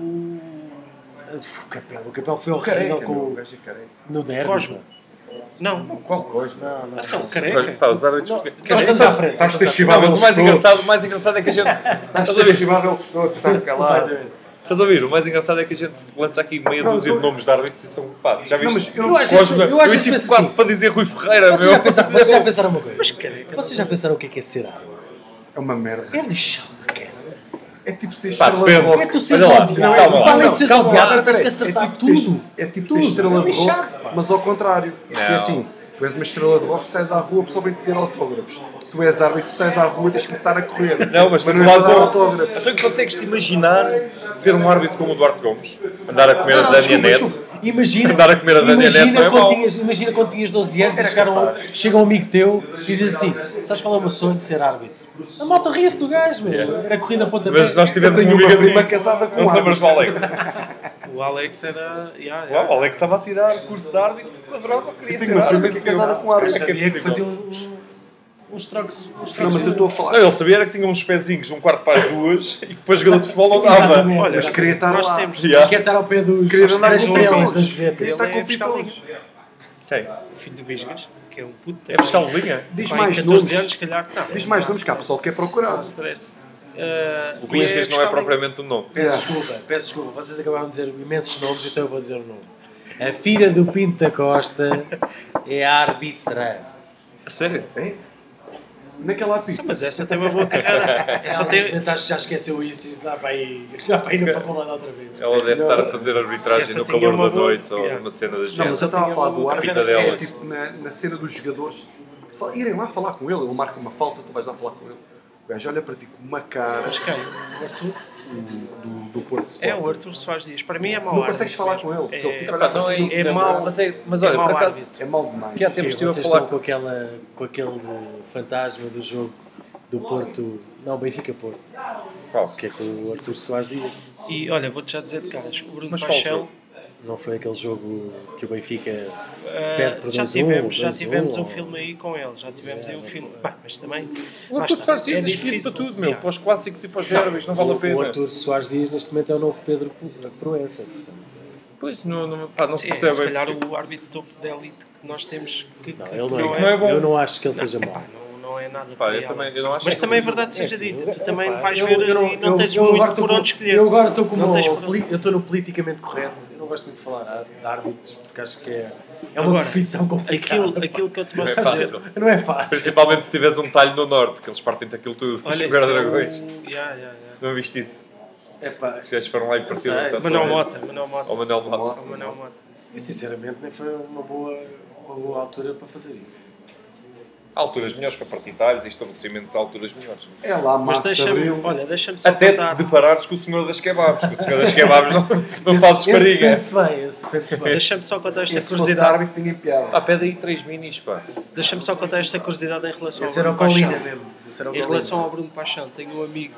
O Capela foi horrível Careca, com, meu, o gajo é careca. no derby. Cosmo. Não. Qual coisa? Não, não. Então, Olha, careca. pá, os árbitros Não, portugueses. nós estamos à frente. Estás a ter Não, chivado mas eles o mais engraçado é que a gente. Estás a ter chivado eles todos, estás calado. Completamente. Estás a ouvir? O mais engraçado é que a gente lança aqui meia dúzia de nomes de árbitros e são. Pá, já Não, viste? mas Eu acho Cosma, eu acho eu isso tive penso quase assim. para dizer Rui Ferreira, Vocês já pensaram uma coisa? Vocês já pensaram o que é ser árbitro? É uma merda. É lixado de cara. É tipo ser Pá, estrela depende. de rock. É tu seres Olha lá, odiado. calma lá. Para além de seres Calma lá, odiado, tens que É acertar tipo ser- tudo. É tipo Tudo. ser estrela de É lixado, rock, pá. mas ao contrário. Porque Não. assim, tu és uma estrela de rock, sais à rua, a pessoa vem te ter autógrafos. Tu és árbitro, tu sais à rua, tens de começar a correr. Não, mas tens não um é lado para dar bom. autógrafos. Então consegues-te imaginar ser um árbitro como o Duarte Gomes? Andar a comer a Dania Desculpa, Neto? desculpa. Imagina, Andar a comer a Dania Neto não é mau. imagina quando tinhas 12 anos e chega um amigo teu e diz assim: sabes qual é o meu sonho de ser árbitro? A malta ria-se do gajo, meu. Era corrida a pontapé. Mas nós tivemos Tenho um amigo uma prima assim. casada com Não um te lembras do árbitro. Alex? O Alex era... O Alex estava a tirar curso de árbitro porque adorava, queria Tenho ser uma prima árbitro. que é casada com um Eu árbitro. sabia que fazia uns trocos. Não, mas eu estou a falar. Não, ele sabia era que tinha uns pezinhos, um quarto para as duas e que depois jogador de futebol não dava. Exatamente. Olha, Mas queria estar nós lá. temos... Yeah. Quer estar ao pé dos Queria andar das com estrelas, todos. das vedetas. Ele Está é com fiscalinha. pitões. Quem? O filho do Bisgas, que é um puto. É fiscal de linha? Diz Pai, mais 14 nomes. anos, se calhar. Não, Diz mais nomes, que há pessoal que quer procurar. Não stress. O Bisgas não é propriamente um nome. Peço desculpa, vocês acabaram de dizer imensos nomes, então eu vou dizer o nome. A filha do Pinto da Costa é a árbitra. A sério? Naquela apita. Mas essa tem uma boa carreira. Essa Ela tem... neste momento acho que já esqueceu isso e dá para ir na faculdade outra vez. Ela deve estar a fazer arbitragem Essa no tinha calor uma da boa- noite ou Yeah. numa cena da Não, mas gente. eu estava a falar do A árbitro. pita É delas. tipo na cena dos jogadores. Irem lá falar com ele, ele marca uma falta, tu vais lá falar com ele. O gajo olha para ti com uma cara Mas quem? O Arthur? do Porto É Sporting. o Arthur Soares Dias. Para mim é mau Não árbitro consegues falar com ele, mesmo. porque ele fica a Epá, olhar não para é ti. isso. É mau. Mas É olha, mau por acaso, árbitro. É mal demais. que há tempos estive a Vocês falar estão com aquele fantasma do jogo do Porto, não, Benfica-Porto, Qual? que é com o Arthur Soares Dias. E olha, vou-te já dizer de caras. O Bruno Mas qual Paixão... jogo? Não foi aquele jogo que o Benfica perde por 2-1? já 2-1, tivemos um ou- filme aí com ele. Já tivemos aí um filme. Pá, mas também... O lá Arthur está. Soares Dias é difícil. escrito para tudo, meu. Yeah. Para os clássicos e para os derbys, não vale a O pena. Arthur Soares Dias neste momento é o novo Pedro Proença, portanto. Pois, não se Sim, percebe. se calhar o árbitro topo da elite que nós temos que Não, que ele não é bom. Eu não acho que ele seja Epá, mau. não é nada Pá, eu para também eu não acho Mas que também é sim. verdade seja assim, dito. Tu também epá, vais eu- ver eu não- e não tens eu agora muito estou por com- onde escolher. Eu agora estou como Não tens por onde. eu estou no politicamente correto. Eu não gosto muito de falar de árbitros porque acho que é uma Agora, profissão complicada. Aquilo que eu te Não é posso dizer. fácil. Não é fácil. Principalmente se tiveres um talho no norte, que eles partem daquilo tudo. Olha, Jogar isso é dragões. Yeah. Não viste isso? Epá, Os gajos foram lá e partiram sei. o taça. Manuel Mota. Ou Manuel Mota. O Manuel Mota. eu sinceramente nem foi uma boa altura para fazer isso. Há alturas melhores para partidários e estabelecimentos há alturas melhores. É lá, Mas março, abril. deixa-me só Até contar. deparares com o senhor das kebabs. Que o senhor das kebabs não faz Esse espariga. defende-se bem, esse defende-se bem. Deixa-me só contar esta Se fosse curiosidade. árbitro, ninguém piada. Pá, pede aí 3 minis, pá. Deixa-me só contar esta curiosidade em relação Esse ao era o Bruno Colina Paixão. mesmo. Esse era o Em Colina. relação ao Bruno Paixão, tenho um amigo.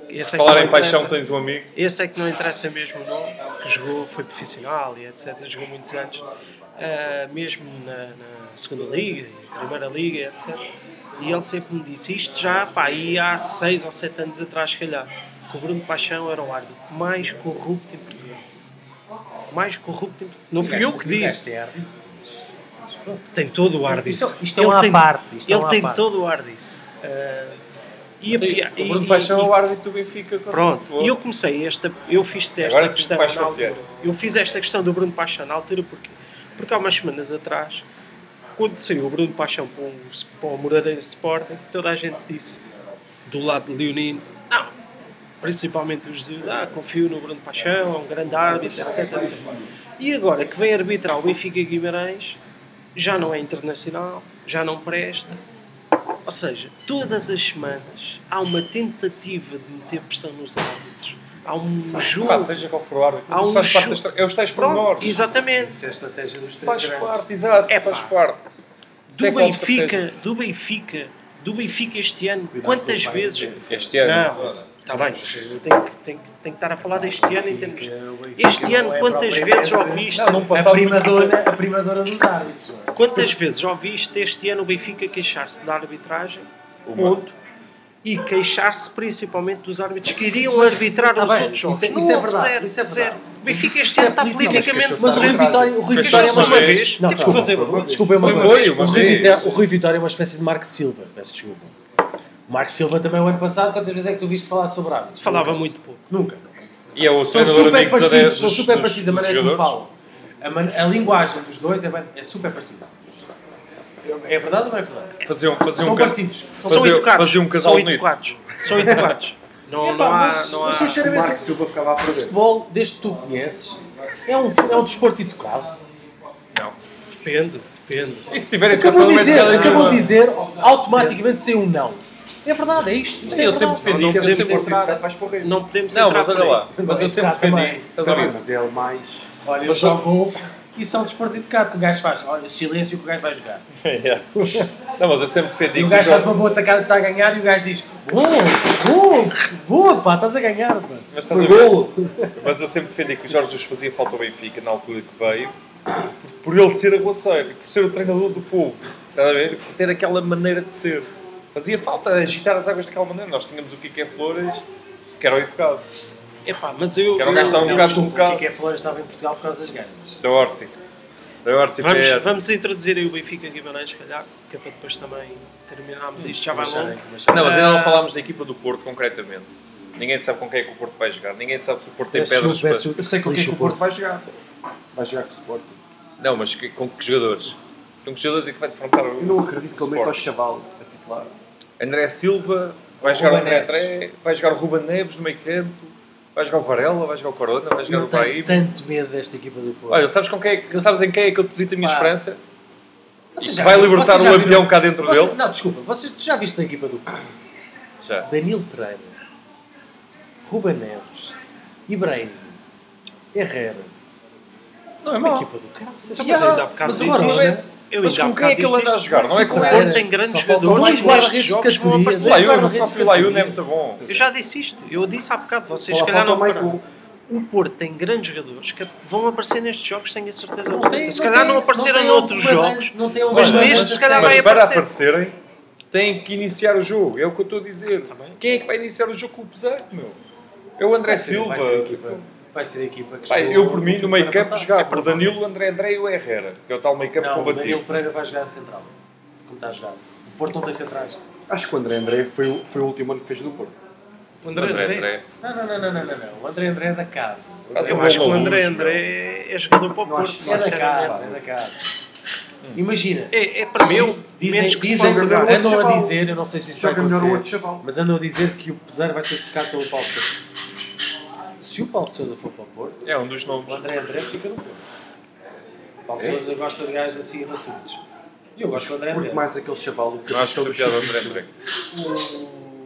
Esse é que Falar não em paixão, interessa. tens um amigo. Esse é que não interessa mesmo o nome, que jogou, foi profissional e etc. Jogou muitos anos, mesmo na segunda liga, primeira liga, etc. E ele sempre me disse isto já, pá, aí há 6 ou 7 anos atrás, se calhar, que o Bruno Paixão era o árbitro mais corrupto em Portugal. Mais corrupto em Portugal. Não fui eu que disse. Tem todo o ar disso. Isto é uma à parte. Ele tem todo o ar disso. O Bruno Paixão é o árbitro do Benfica. Pronto, e eu comecei eu fiz esta Agora questão vais na altura. confiar. Eu fiz esta questão do Bruno Paixão na altura porquê? Porque há umas semanas atrás, quando saiu o Bruno Paixão para o Moreirense Sporting, toda a gente disse, do lado de Leonino, não, principalmente o Jesus, confio no Bruno Paixão, é um grande árbitro, etc, etc. E agora que vem arbitrar o Benfica Guimarães, já não é internacional, já não presta. Ou seja, todas as semanas há uma tentativa de meter pressão nos árbitros. Há um jogo. Pá, seja qual for o árbitro. Há Isso um faz parte jogo. é os tais Pronto, pormenores. exatamente. Isso é a estratégia dos três Faz grandes. parte, exato. É pá. Faz parte. Isso é qual estratégia. Do Benfica este ano, Cuidado quantas com o que vais vezes... dizer. Este ano. Não, está bem, mas tem que estar a falar deste ano em termos... O Benfica Este ano, não é quantas propriamente vezes ouviste... Não, não a passava primadona dos árbitros. Não é? Quantas vezes ouviste este ano o Benfica queixar-se da arbitragem, ponto, e queixar-se principalmente dos árbitros que iriam arbitrar os bem, outros jogos. isso é Não houve verdade, zero, isso é verdade. zero. O Benfica Isso este é ano está político, politicamente mas Mas o Rui Vitória é uma Queixou-se uma espécie... vez. Não, Temos que desculpa, fazer desculpa uma Foi coisa. uma O vez. Rui Vitória é uma espécie de Marco Silva. Peço desculpa. O Marco Silva também o ano passado, quantas vezes é que tu viste falar sobre árbitros? Falava Nunca. muito pouco. Nunca. E é o São treinador super amigo dos parecidos, são dos- super dos- parecidos a dos maneira como jogadores. falam. A linguagem dos dois é super parecida. É verdade ou não é verdade? Faziam um São parecidos. São educados. Fazia um casal São bonito. educados. São educados. Não há... Não há... mas O sinceramente, Marco Silva ficava a o perder. futebol, desde que tu conheces, é um desporto educado. Não. Depende. E se tiver Acabou educação, de não é dizer, educada acabou nenhuma. de dizer, automaticamente saiu um não. É verdade, é isto. Isto é Eu verdade. sempre defendi. Não Eu podemos sempre entrar- Vais para o rei. Não podemos Não, entrar mas olha por aí. lá. Mas eu sempre defendi. também. Estás a Tá bem, ver? mas é o mais... Olha, eu jogo golfe e são desporto educado, que o gajo faz. Olha, o silêncio que o gajo vai jogar. Yeah. Não, mas eu sempre defendi. E o que gajo o faz jogo- uma boa tacada, está a ganhar e o gajo diz: boa, pá, estás a ganhar, pá. Mas estás a ver? Mas eu sempre defendi que o Jorge Jesus fazia falta ao Benfica na altura que veio, por ele ser aguaceiro e por ser o treinador do povo. Estás a ver? Por ter aquela maneira de ser. Fazia falta agitar as águas daquela maneira. Nós tínhamos o Kike Flores, que era o evocado. Epá, mas eu... Era um gajo que estava um Não, bocado desculpa, desfocado. o que é Flores estava em Portugal por causa das ganhas. Da Orsi. Da Orsi PR. Vamos introduzir aí o Benfica Guimarães, se calhar, que é para depois também terminarmos isto. Já vai longo. Não, mas ainda não falámos da equipa do Porto concretamente. Ninguém sabe com quem é que o Porto vai jogar. Ninguém sabe se o Porto tem pedras para... Eu sei com o que é que o Porto vai jogar. Vai jogar com o Sporting. Não, mas com que jogadores? Com que jogadores é que vai defrontar o Eu não acredito que ele meta o Sporting? Chaval a titular. André Silva, vai jogar o Ruben André, vai jogar o Ruben Neves no meio campo, vai jogar o Varela, vai jogar o Corona, vai jogar Eu o tenho Brahim. tanto medo desta equipa do Porto. Olha, sabes, sabes em quem é que eu deposito a minha Pá. esperança? Vocês Que já vai viram- libertar vocês o já lampião viram- cá dentro vocês- dele? Não, desculpa, tu já viste a equipa do Porto? Já. Danilo Pereira, Ruben Neves, Ibrahim, Herrera. Não é Uma mau. equipa do caraças. Mas ainda há bocado Mas disse agora, isto. mas- Eu mas ainda há com quem é que ele bocado anda a disse jogar? isto. Não é com O Pereira. Porto tem grandes Só faltam jogadores. dois nestes guarda-redes de jogos vão categoria, aparecer. dois Laiu, guarda-redes de o Laiu não é categoria. muito bom. Eu já disse isto. Eu disse há bocado. Vocês Só se calhar falta não o repararam. Michael. O Porto tem grandes jogadores que vão aparecer nestes jogos, tenho a certeza. Não absoluta. tem- Se calhar não apareceram tem noutros um comandante, jogos. não tem um mas comandante neste, a se calhar, sério. vai Mas para aparecer. aparecerem, têm que iniciar o jogo. É o que eu estou a dizer. Tá bem. Quem é que vai iniciar o jogo com o Pesaro, meu? É o André Silva. Vai ser a equipa que Pai, jogou eu por mim, no semana meio campo, passada. jogava o Danilo, o André e o Herrera. Que é o tal meio campo Não, o Danilo combativo. Pereira vai jogar a central. Como está a jogar. O Porto não tem centrais. Acho que o André foi o último ano que fez no Porto. O André. Não. O André é da casa. Faz Eu um acho que bom o maluco. André é jogador para o Não Porto. acho- É da sinceramente. casa, é da casa. Imagina. É para mim, menos que se Dizem, pode jogar. andam a Chaval. dizer, eu não sei se isto vai Joga melhor o outro acontecer, chaval. mas andam a dizer que o Pesaro vai ser tocado pelo Paulo Sousa. Se o Paulo Sousa for para o Porto, É um dos nomes. o André fica no Porto. O Paulo Sousa gosta de gajos assim raçudos. Eu gosto do André Curto André. mais aquele chaval. O Não acho que piada ao André.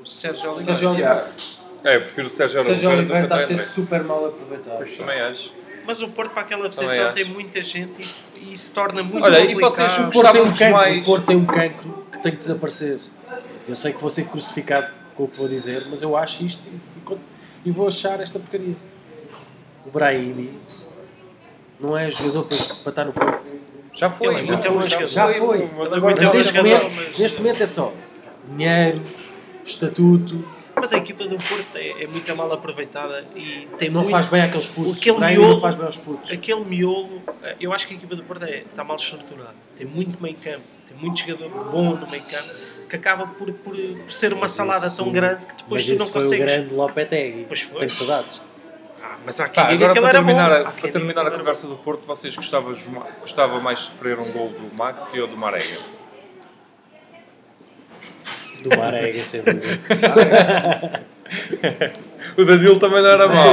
O Sérgio Oliveira. Sérgio Oliveira. Eu prefiro o Sérgio O Sérgio Oliveira está a ser André. super mal aproveitado. Também acho. Mas o Porto, para aquela Também posição, acho. tem muita gente e se torna muito Olha, e complicado. vocês, O Porto tem um Gostávamos cancro, mais- o Porto tem um cancro que tem que desaparecer. Eu sei que vou ser crucificado com o que vou dizer, mas eu acho isto e vou achar esta porcaria. O Brahimi não é jogador para estar no Porto. Já foi. Ele é muito bom jogador. Já foi. Mas Ele é agora muito Mas bom neste jogador, momento, mas- neste momento é só dinheiro, estatuto, Mas a equipa do Porto é muito mal aproveitada e tem não muito... faz bem àqueles putos. Aquele O Brahimi miolo- não faz bem aos putos. Aquele miolo, eu acho que a equipa do Porto está mal estruturada. Tem muito meio campo, tem muito jogador bom no meio campo, que acaba por ser uma salada Isso- tão grande que depois Mas tu não esse foi o consegues... grande Lopetegui. Pois foi. Tenho saudades. Mas há quem Pá, diga agora que ele para era bom. terminar, Há para quem diga terminar que a ele era conversa do Porto, vocês gostavam mais de sofrer um gol do Maxi ou do Marega? Do Marega, sem dúvida. O Danilo também não era mau.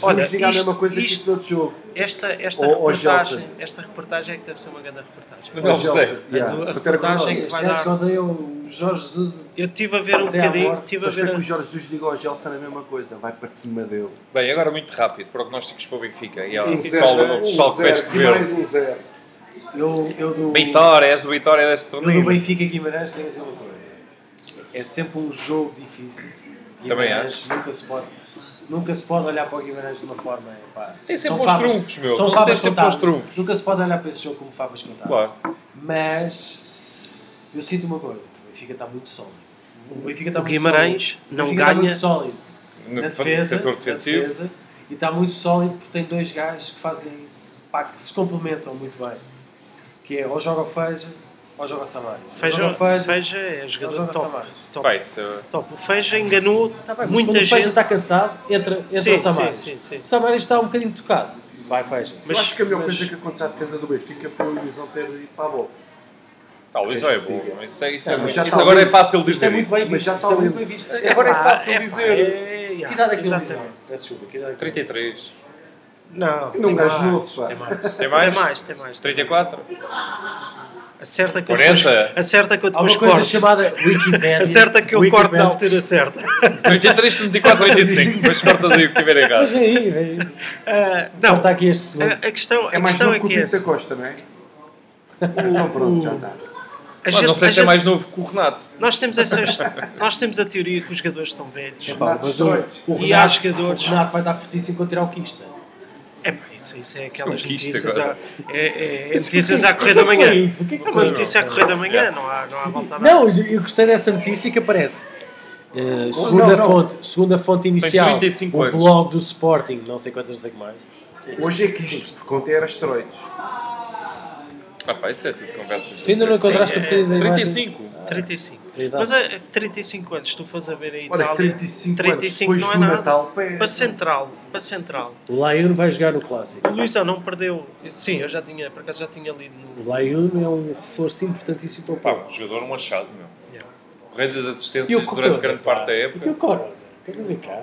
olha, diga a mesma isto- coisa que isto- isso no outro jogo. Esta Ou reportagem é que deve ser uma grande reportagem. Não sei. A reportagem que Este vai gajo que dar... odeia o Jorge Jesus. Eu estive a ver um Até à bocadinho, morte. estive a Mas ver... que o Jorge Jesus diga ao Gelson a mesma coisa. Vai para cima dele. Bem, agora muito rápido, prognósticos para o Benfica. E ao 1-0, pessoal que veste Guimarães verde. 1-0. Eu do Vitória, és o Vitória deste Eu do torneio. Benfica Guimarães tenho a dizer uma coisa. É sempre um jogo difícil. Também Guimarães nunca se pode olhar para o Guimarães de uma forma. Pá, Tem sempre são uns favas- trunfos, meu. São Tem favas sempre contadas. uns trunfos. Nunca se pode olhar para esse jogo como favas contadas. Claro. Mas eu sinto uma coisa. O Benfica está muito sólido. O Benfica está O muito Guimarães sólido. O não Benfica está ganha... muito sólido. No Na defesa, setor defensivo. e está muito sólido porque tem dois gajos que fazem, pá, que se complementam muito bem, que é ou joga o Feija ou joga o Samaris. Feija é ou jogador joga o top. Samaris. Top. Pá, isso é- Top. O Feija enganou Tá bem, mas muita quando o Feija gente. está cansado, entra Sim, o Samaris. sim. O Samaris está um bocadinho tocado, vai Feija. Eu acho que a melhor coisa que aconteceu à defesa do Benfica foi o Luizão ter ido para a boxe. Pá, o Luizão é bom. Isso Não, muito- já isso está agora lindo. é fácil Isto é dizer muito isso. bem mas visto. já Isto está é muito lindo. bem visto. Agora é fácil dizer. Que idade é que ele Exatamente. Luizão? Peço desculpa, que idade é que ele 33. Não, Não, tem gajo mais, novo, pá. tem mais. Tem mais? Tem mais. 34? Acerta que eu 40? depois, acerta que eu Há uma depois coisa corto. chamada Wikipedia. Acerta que eu corto Wikipedia. na altura certa. 33, 34, 35. Depois cortas aí o que tiver Mas errado. vem aí, vem aí. Não, Está aqui este segundo. a questão É mais é novo que o que Pinto da essa. Costa, não é? Então pronto, já está. Não sei se é mais novo que o Renato. Nós temos a teoria que os jogadores estão velhos. Epá, mas o E há Renato, jogadores- o Renato vai estar fortíssimo quando tirar o Quista. Isso é aquelas Conquista notícias. agora. É notícias à correr da manhã. Foi isso? O que é que É uma foi? notícia à correr da manhã, não há volta a dar. Não, eu gostei dessa notícia que aparece. Segunda fonte inicial, 35 o anos. blog do Sporting, não sei quantas, não sei o que mais. Hoje é que isto contém era esteroides. Ah, pá, isso é tudo conversas. Tu ainda não encontraste a pequena da imagem? 35. 35. A idade. Mas a 35 anos, tu fores a ver a Olha, Itália. 35 anos 35 depois não é do nada. Natal. pá, Para central. O Layun vai jogar no Clássico. O Luizão não perdeu. Sim, eu por acaso já tinha lido no. O Layun é um reforço importantíssimo para o Pá, Porto. um jogador um achado, meu. Yeah. Corrida de E assistências o durante Corona, grande pá? parte da época. E o Corona? Estás a ver cá?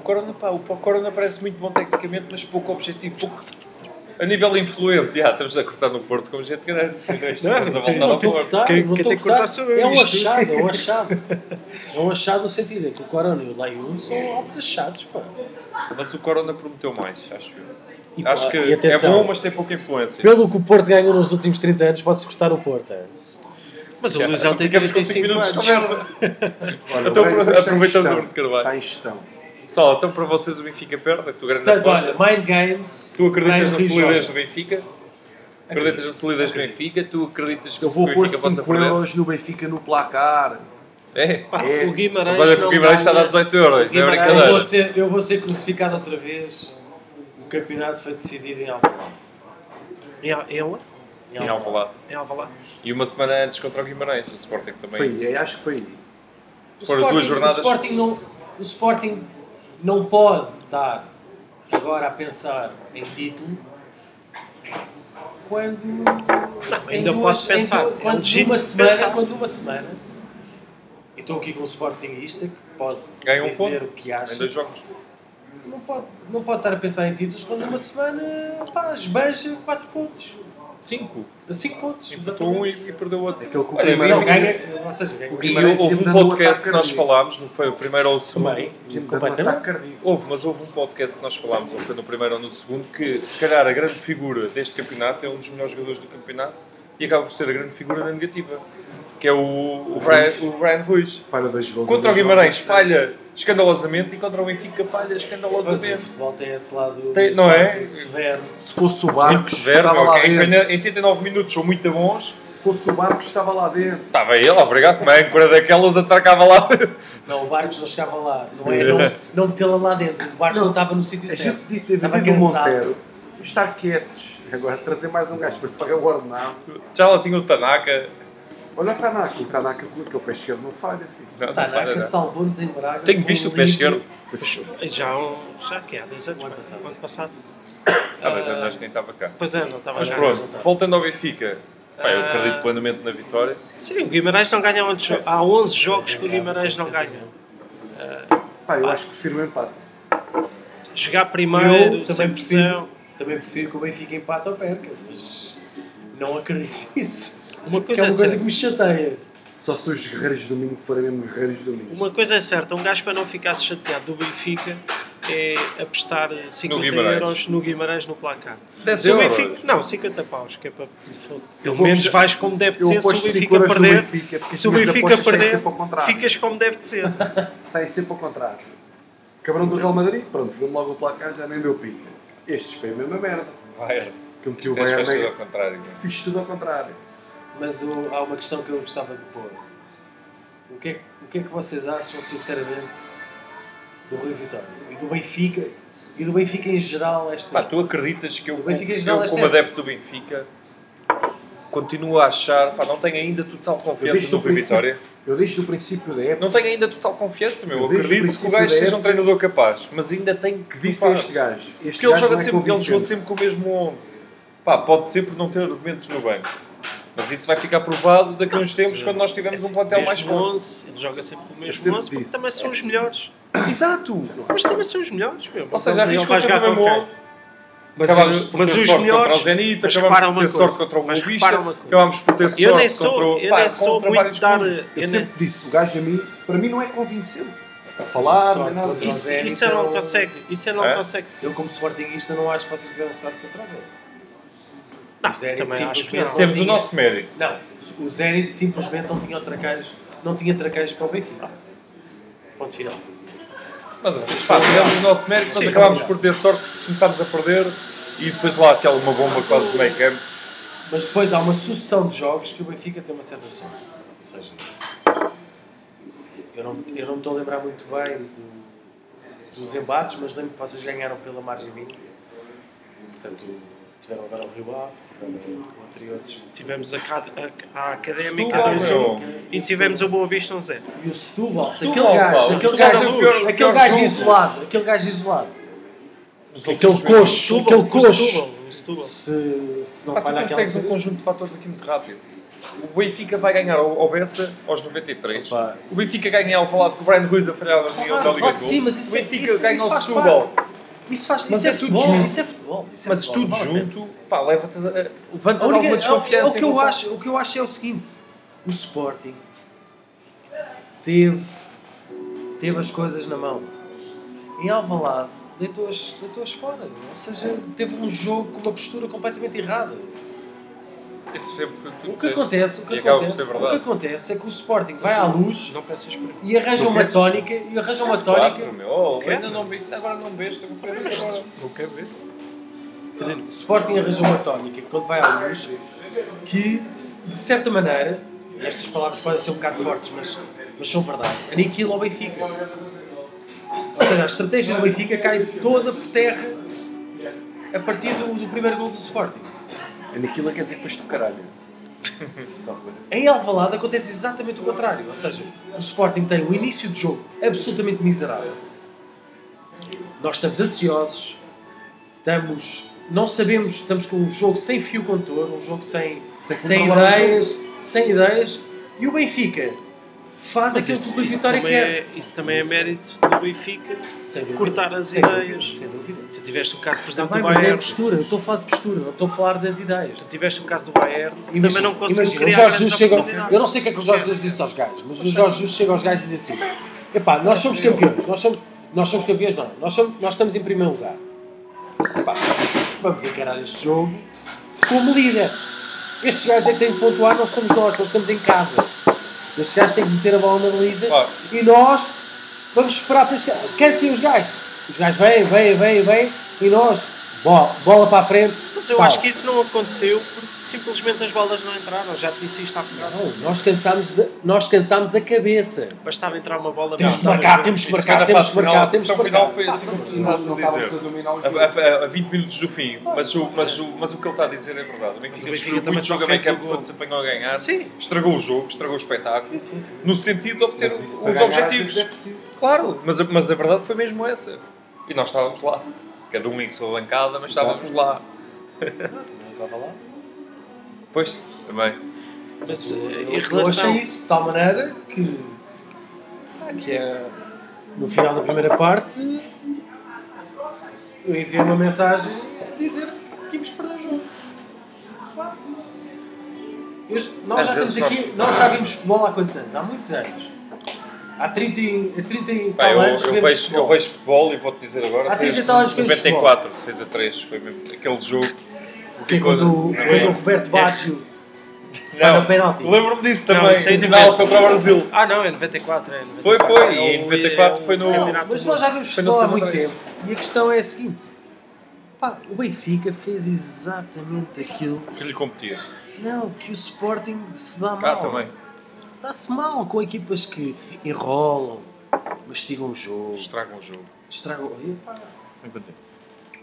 O Corona parece muito bom tecnicamente, mas pouco objetivo. Pouco... A nível influente, estamos a cortar no Porto como gente grande. Estamos a voltar Não ao estou a Porto. cortar, Quem não tem estou a que cortar cortar. sou eu, É um isto. achado, é um achado. É um achado no sentido em que o Corona e o Layun são altos achados, pá. Mas o Corona prometeu mais, acho eu. E, Acho pá, que e é atenção, bom, mas tem pouca influência. pelo que o Porto ganhou nos últimos 30 anos, pode-se cortar o Porto. É? Mas o Então Luizão tem ficamos com 5 35 minutos de anos. conversa. Olha, Então, o Benfica está em aproveitamos gestão. o Bruno Carvalho. Está em gestão. Pessoal, então para vocês o Benfica perde, a tua grande Portanto, aposta. olha, Mind Games. Tu acreditas na Mind solidez Joga. do Benfica? Acreditas na solidez do Benfica? Tu acreditas que Eu o vou pôr Benfica possa 5 perder? euros no Benfica no placar. É? Pá, É. o Guimarães Mas olha que não o Guimarães está a dar ganha. 18 euros, não é Guimarães- brincadeira. Eu vou ser crucificado outra vez. O campeonato foi decidido em Alvalade. É onde? Em Alvalade. Em Alvalade. E uma semana antes contra o Guimarães, o Sporting também. Foi, acho que foi aí. Foram duas jornadas. O Sporting não pode estar agora a pensar em título quando ainda pode pensar. É quando legítimo numa semana e estou aqui com um Sportingista que pode Ganha um dizer ponto o que em acha. 2 jogos. Não pode estar a pensar em títulos quando numa semana pá, esbanja 4 pontos. 5. A 5 pontos. Empatou um e perdeu o outro. Aquele que o Olha, Guimarães- Não, ganha, ou seja, ganha. O E Guimarães houve sempre um dando podcast ataque que nós cardíaco. falámos, não foi o primeiro ou o segundo. Também, Sempre dando completamente. ataque cardíaco. Mas houve um podcast que nós falámos, ou foi no primeiro ou no segundo, que se calhar a grande figura deste campeonato é um dos melhores jogadores do campeonato e acaba por ser a grande figura na negativa, que é o Brian Ruiz. Falha 2 gols. Contra o Guimarães falha escandalosamente e contra o Benfica falha Pois, o escandalosamente. futebol tem esse lado Não é? severo. Se fosse o Muito Barcos, severo, estava meu, lá que dentro. em 89 minutos são muito bons. Se fosse o Barcos, estava lá dentro. Estava ele, obrigado, como é âncora daquelas, atracava lá. Não, o Barcos não chegava lá. Não é não metê-la lá dentro. O Barcos não estava no sítio A gente certo. podia ter Estava vindo o cansado. Monteiro, estar quietos. Agora trazer mais um gajo para lhe pagar o ordenado. Já lá tinha o Tanaka. Olha o Tanaka com aquele pé esquerdo não falha, filho. Não, não falha, Tanaka não. salvou-nos em Braga. Tenho com visto o um pé livro. esquerdo. Já que há 2 anos. O ano passado. O ano passado. Há 2 anos acho que nem estava cá. Pois é, não estava Mas cá. pronto, voltando ao Benfica, pá, eu acredito plenamente na vitória. Sim, o Guimarães não ganha onde há 11 jogos que o Guimarães não ganha. Pá, eu acho que prefiro o empate. Jogar primeiro, Eu sem pressão. também prefiro que o Benfica empate ou perca, mas não acredito nisso. Uma Que coisa é é uma coisa certa. que me chateia. Só se os guerreiros de domingo forem mesmo guerreiros de domingo. Uma coisa é certa, um gajo para não ficar chateado do Benfica é apostar 50 Guimarães. euros no Guimarães no placar. 10 Se o euros. Benfica, não, 50 paus, que é para pelo vou menos puxar- vais como deve de Eu ser. Se o aposto 5 Benfica euros no perder, Benfica, porque se o as minhas Benfica apostas saem perder, sempre ao contrário. ficas como deve de ser. Saem sempre ao contrário. Cabrão do Real Madrid, pronto, viu-me logo o placar, já nem deu pica. Estes foi a mesma merda. Vai, Que eu meti o isto é Bayern festa ao Mega. contrário. Fiz tudo ao contrário. Mas há uma questão que eu gostava de pôr. O que é que vocês acham, sinceramente, do Rui Vitória? E do Benfica em geral esta Pá, tu acreditas que eu, O Benfica em geral eu este como ano. adepto do Benfica, continuo a achar, pá, não tenho ainda total confiança desde no o Rui princípio- Vitória. Eu desde o princípio da época Não tenho ainda total confiança, meu. Eu Eu desde o acredito que o princípio gajo da seja um época- treinador capaz, mas ainda tenho que que disse a disse este gajo. Este Porque ele gajo joga não é sempre, ele jogou convincente. sempre com o mesmo 11. Pá, pode ser por não ter argumentos no banco. Mas isso vai ficar provado daqui a uns tempos, quando nós tivermos um plantel mais mesmo forte. 11, ele joga sempre com o mesmo sempre 11, porque disse. também são os melhores. Exato! Mas também são os melhores, meu. Ou seja, Ele arriscam vai sempre o jogar mesmo com quem? 11. Mas, Acabámos por mas ter os sorte melhores, contra o Zenit, mas acabámos repara por uma ter coisa, sorte contra o mas Boavista, repara uma coisa. acabámos por ter sorte Eu nem sou contra muito vários dar. clubes. Eu eu nem- sempre disse, o gajo a mim, para mim não é convincente. A falar, Sorte nem nada. contra o Isso Zenit, eu não então- consegue. Isso eu não É? consegue ser. Eu, como sportinguista, não acho que vocês tiveram sorte contra o Zenit. Não, O Zenit também acho que simplesmente não. Temos o tinha- nosso mérito. Não, o Zenit simplesmente não tinha traqueios para o Benfica. Ponto final. Mas pá, tivemos o nosso mérito, mas Sim, acabámos claro. por ter sorte, começámos a perder e depois lá aquela uma bomba quase do meio campo. Mas depois há uma sucessão de jogos que o Benfica tem uma certa sorte. Ou seja, eu não me estou a lembrar muito bem dos embates, mas lembro que vocês ganharam pela margem mínima. Portanto, tiveram agora o Rio Ave, tiveram anteriores. Tivemos a Académica Setúbal, 2-1 meu. e tivemos o Boa Vista 1-0. E o Setúbal, Setúbal, aquele gajo, pá, aquele o gajo, Setúbal é o pior aquele gajo jogo. isolado, aquele gajo isolado. Os Aquele últimos meses. coxo, aquele coxo. O Setúbal. Se não Pá, tu falha aquela consegues um conjunto de fatores aqui muito rápido. O Benfica vai ganhar ao Bessa aos 93. Opa. O Benfica ganha ao falado com o Brian Ruiz a falhar na Liga da Liga Claro de que sim, Gol. mas isso, O Benfica isso, ganha isso ao faz Setúbal. parte. Isso Mas é tudo futebol, junto. isso é futebol. Isso é Mas futebol, tudo não vale a pena. junto, pá, levanta A única- alguma desconfiança. o que eu acho é o seguinte: o Sporting teve as coisas na mão. Em Alvalade deitou-as fora. Ou seja, teve um jogo com uma postura completamente errada. Isso sempre foi tudo O que acontece é que o Sporting vai à luz Não peças por e arranja uma tónica. Ainda não vi, agora não besta. Não quero ver. O Sporting arranja uma tónica quando vai à luz que, de certa maneira, e estas palavras podem ser um bocado fortes, mas são verdade, aniquila o Benfica. Ou seja, a estratégia do Benfica cai toda por terra a partir do primeiro gol do Sporting. Naquilo quer dizer que foste do caralho. Só para- Em Alvalade acontece exatamente o contrário. Ou seja, o Sporting tem um início de jogo absolutamente miserável. Nós estamos ansiosos, não sabemos, estamos com um jogo sem fio condutor, um jogo sem controlar ideias, e o Benfica faz Mas aquilo que o isso Vitória também quer. isso também é mérito do Benfica, Sem dúvida. cortar as Sem ideias. dúvida, sem dúvida. Tu tiveste o caso, por exemplo, Também, do mas é Bayern. postura, eu estou a falar de postura, não estou a falar das ideias. Tu tiveste o caso do Bayern, que também não conseguiu Imagina, o criar Jorge grandes Jesus chega, oportunidades. eu não sei o que é que o Jorge Jesus disse aos gajos, mas o Jorge Jesus chega aos gajos e diz assim: epá, nós somos campeões, nós somos campeões, não, nós estamos em primeiro lugar. Epá, vamos encarar este jogo como líder. Estes gajos é que têm de pontuar, não somos nós estamos em casa. Estes gajos têm que meter a bola na baliza e nós vamos esperar para este gajo. Cansem os gajos. Os gajos vêm e nós, bola para a frente. Mas eu acho que isso não aconteceu porque simplesmente as bolas não entraram. Já te disse isto há bocado. Não, nós cansámos a cabeça. Bastava entrar uma bola. Temos que marcar. O final foi assim como tu Nós estás não a estávamos a dizer. dominar o jogo. A 20 minutos do fim, mas o que ele está a dizer é verdade. O Benfica Benfica destruiu também muito só jogo a meio fez campo o gol. quando se apanhou a ganhar, Sim. estragou o jogo, estragou o espetáculo, no sentido de obter Mas os isso para ganhar, às objetivos. vezes é preciso. Claro, mas a verdade foi mesmo essa. E nós estávamos lá. Cada um em sua bancada, mas estávamos lá. Estava lá. Pois, também. Mas em Eu relação. achei isso de tal maneira que no final da primeira parte eu enviei uma mensagem a dizer que íamos perder o jogo. Claro. Nós já estamos aqui, nós já vimos futebol há quantos anos? Há muitos anos. Há 30 e Pá, tal anos que eu vemos vejo futebol e vou-te dizer agora. Há 30 desde e tal anos que vemos 94, 6-3, foi mesmo aquele jogo. quando o Roberto Baggio sai no penalti. Lembro-me disso Não, também, isso é no final contra o Brasil. Ah, não, é 94. É 94. Foi, e em 94 foi no... Mas nós já vemos Foi no futebol há muito 6-3. tempo. E a questão é a seguinte: pá, o Benfica fez exatamente aquilo Que lhe competia. que o Sporting se dá Cá mal. também. Dá-se mal com equipas que enrolam, mastigam o jogo, Estragam o jogo. estragam. E, pá,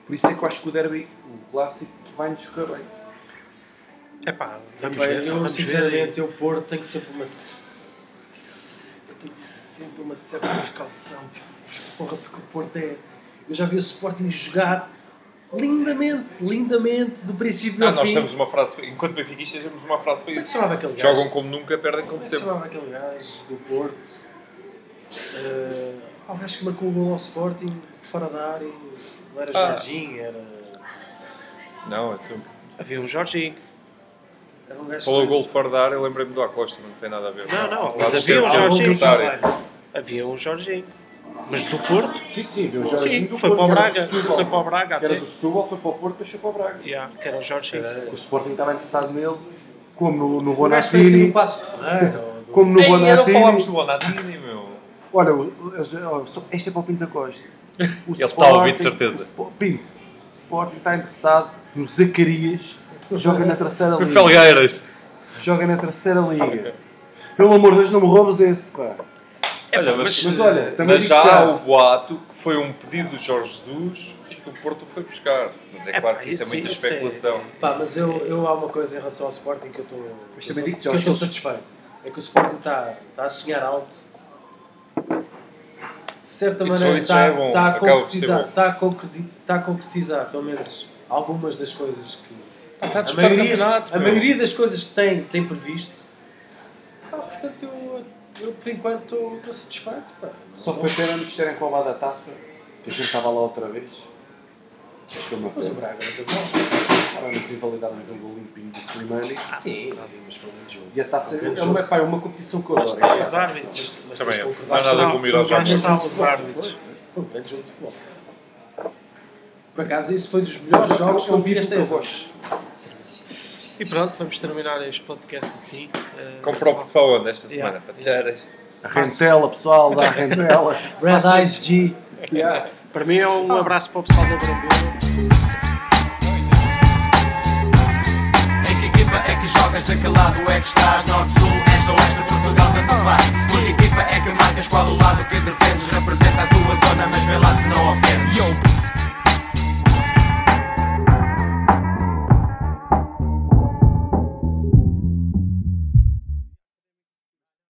Por isso é que eu acho que o derby, o clássico, vai-nos correr bem. Epá, vamos pá, ver. eu vamos ver. sinceramente, o Porto tem que sempre uma certa precaução. Porra, porque o Porto é. Eu já vi o Sporting jogar lindamente, do princípio ao Nós fim. temos uma frase, enquanto benfiquistas temos uma frase para Como é que se isso. chamava aquele gajo? Jogam como nunca, perdem como Como é que se sempre. chamava aquele gajo do Porto? O gajo que marcou o gol ao Sporting fora da área. Não era Jorginho, era Não, é tu. Havia um Jorginho. um gajo Falou o que- gol de fora da área, eu lembrei-me do Acosta, não tem nada a ver. Não, Mas mas havia um assistência, Jorginho. secretário. Havia um Jorginho. Mas do Porto? Sim, viu o Jorginho Sim, do foi Porto, para o que era Braga. do Setúbal. Foi para o Braga Que era até. do Setúbal, foi para o Porto, depois foi para o Braga. Yeah, que era o Jorginho. O Sporting estava interessado nele, como no O gajo parecia Bonatini. do Passo de Ferreira. ou do- Como no Ei, não falámos Bonatini. do Bonatini, meu. Olha, este é para o Pinto da Costa. O Ele está a ouvir, de Sporting- certeza. Pinto, o Sporting está interessado no Zacarias, joga na terceira Os liga. Felgueiras. Joga na terceira liga. Pelo amor de Deus, não me roubas esse, pá. Olha, Mas olha, também mas digo já já. há o boato que foi um pedido do Jorge Jesus e que o Porto foi buscar. Mas é claro que isso é muita isso é- especulação. Pá, mas eu há uma coisa em relação ao Sporting que eu estou Mas também digo que que eu já estou os- satisfeito. É que o Sporting está a sonhar alto. De certa Isso maneira já é bom, está a acaba por ser concretizar, bom. está a concretizar pelo menos algumas das coisas que Está a a disputar maioria, campeonato, a meu. maioria das coisas que tem previsto. Pá, portanto eu por enquanto estou satisfeito. Pá. Só foi pena nos terem roubado a taça, que a gente estava lá outra vez. Acho que é uma Mas o pena. Braga não teve mal. Mas invalidaram-nos um gol limpinho do Slimani. Sim, mas foi muito jogo. E a taça Foi muito é uma, jogo. pá, é uma competição que eu adoro. Está os árbitros. Mas Também tens é. de concordar Mais nada que como ir aos Foi um jogos. grande jogo dos árbitros. foi um grande jogo de futebol. Por acaso, isso foi dos melhores jogos que eu vi esta época. E pronto, vamos terminar este podcast assim. Comprou-se para onde esta Yeah. semana? Para telheiras. A rentela, pessoal, dá a rentela. Red Eyes G. Yeah. Para mim é um abraço para o pessoal da Brandura. Em que equipa é que jogas? De que lado é que estás? Norte, Sul, Este, Oeste, Portugal, tanto faz. Que equipa é que marcas? Qual o lado que defendes? Representa a tua zona, mas vê lá se não ofendes.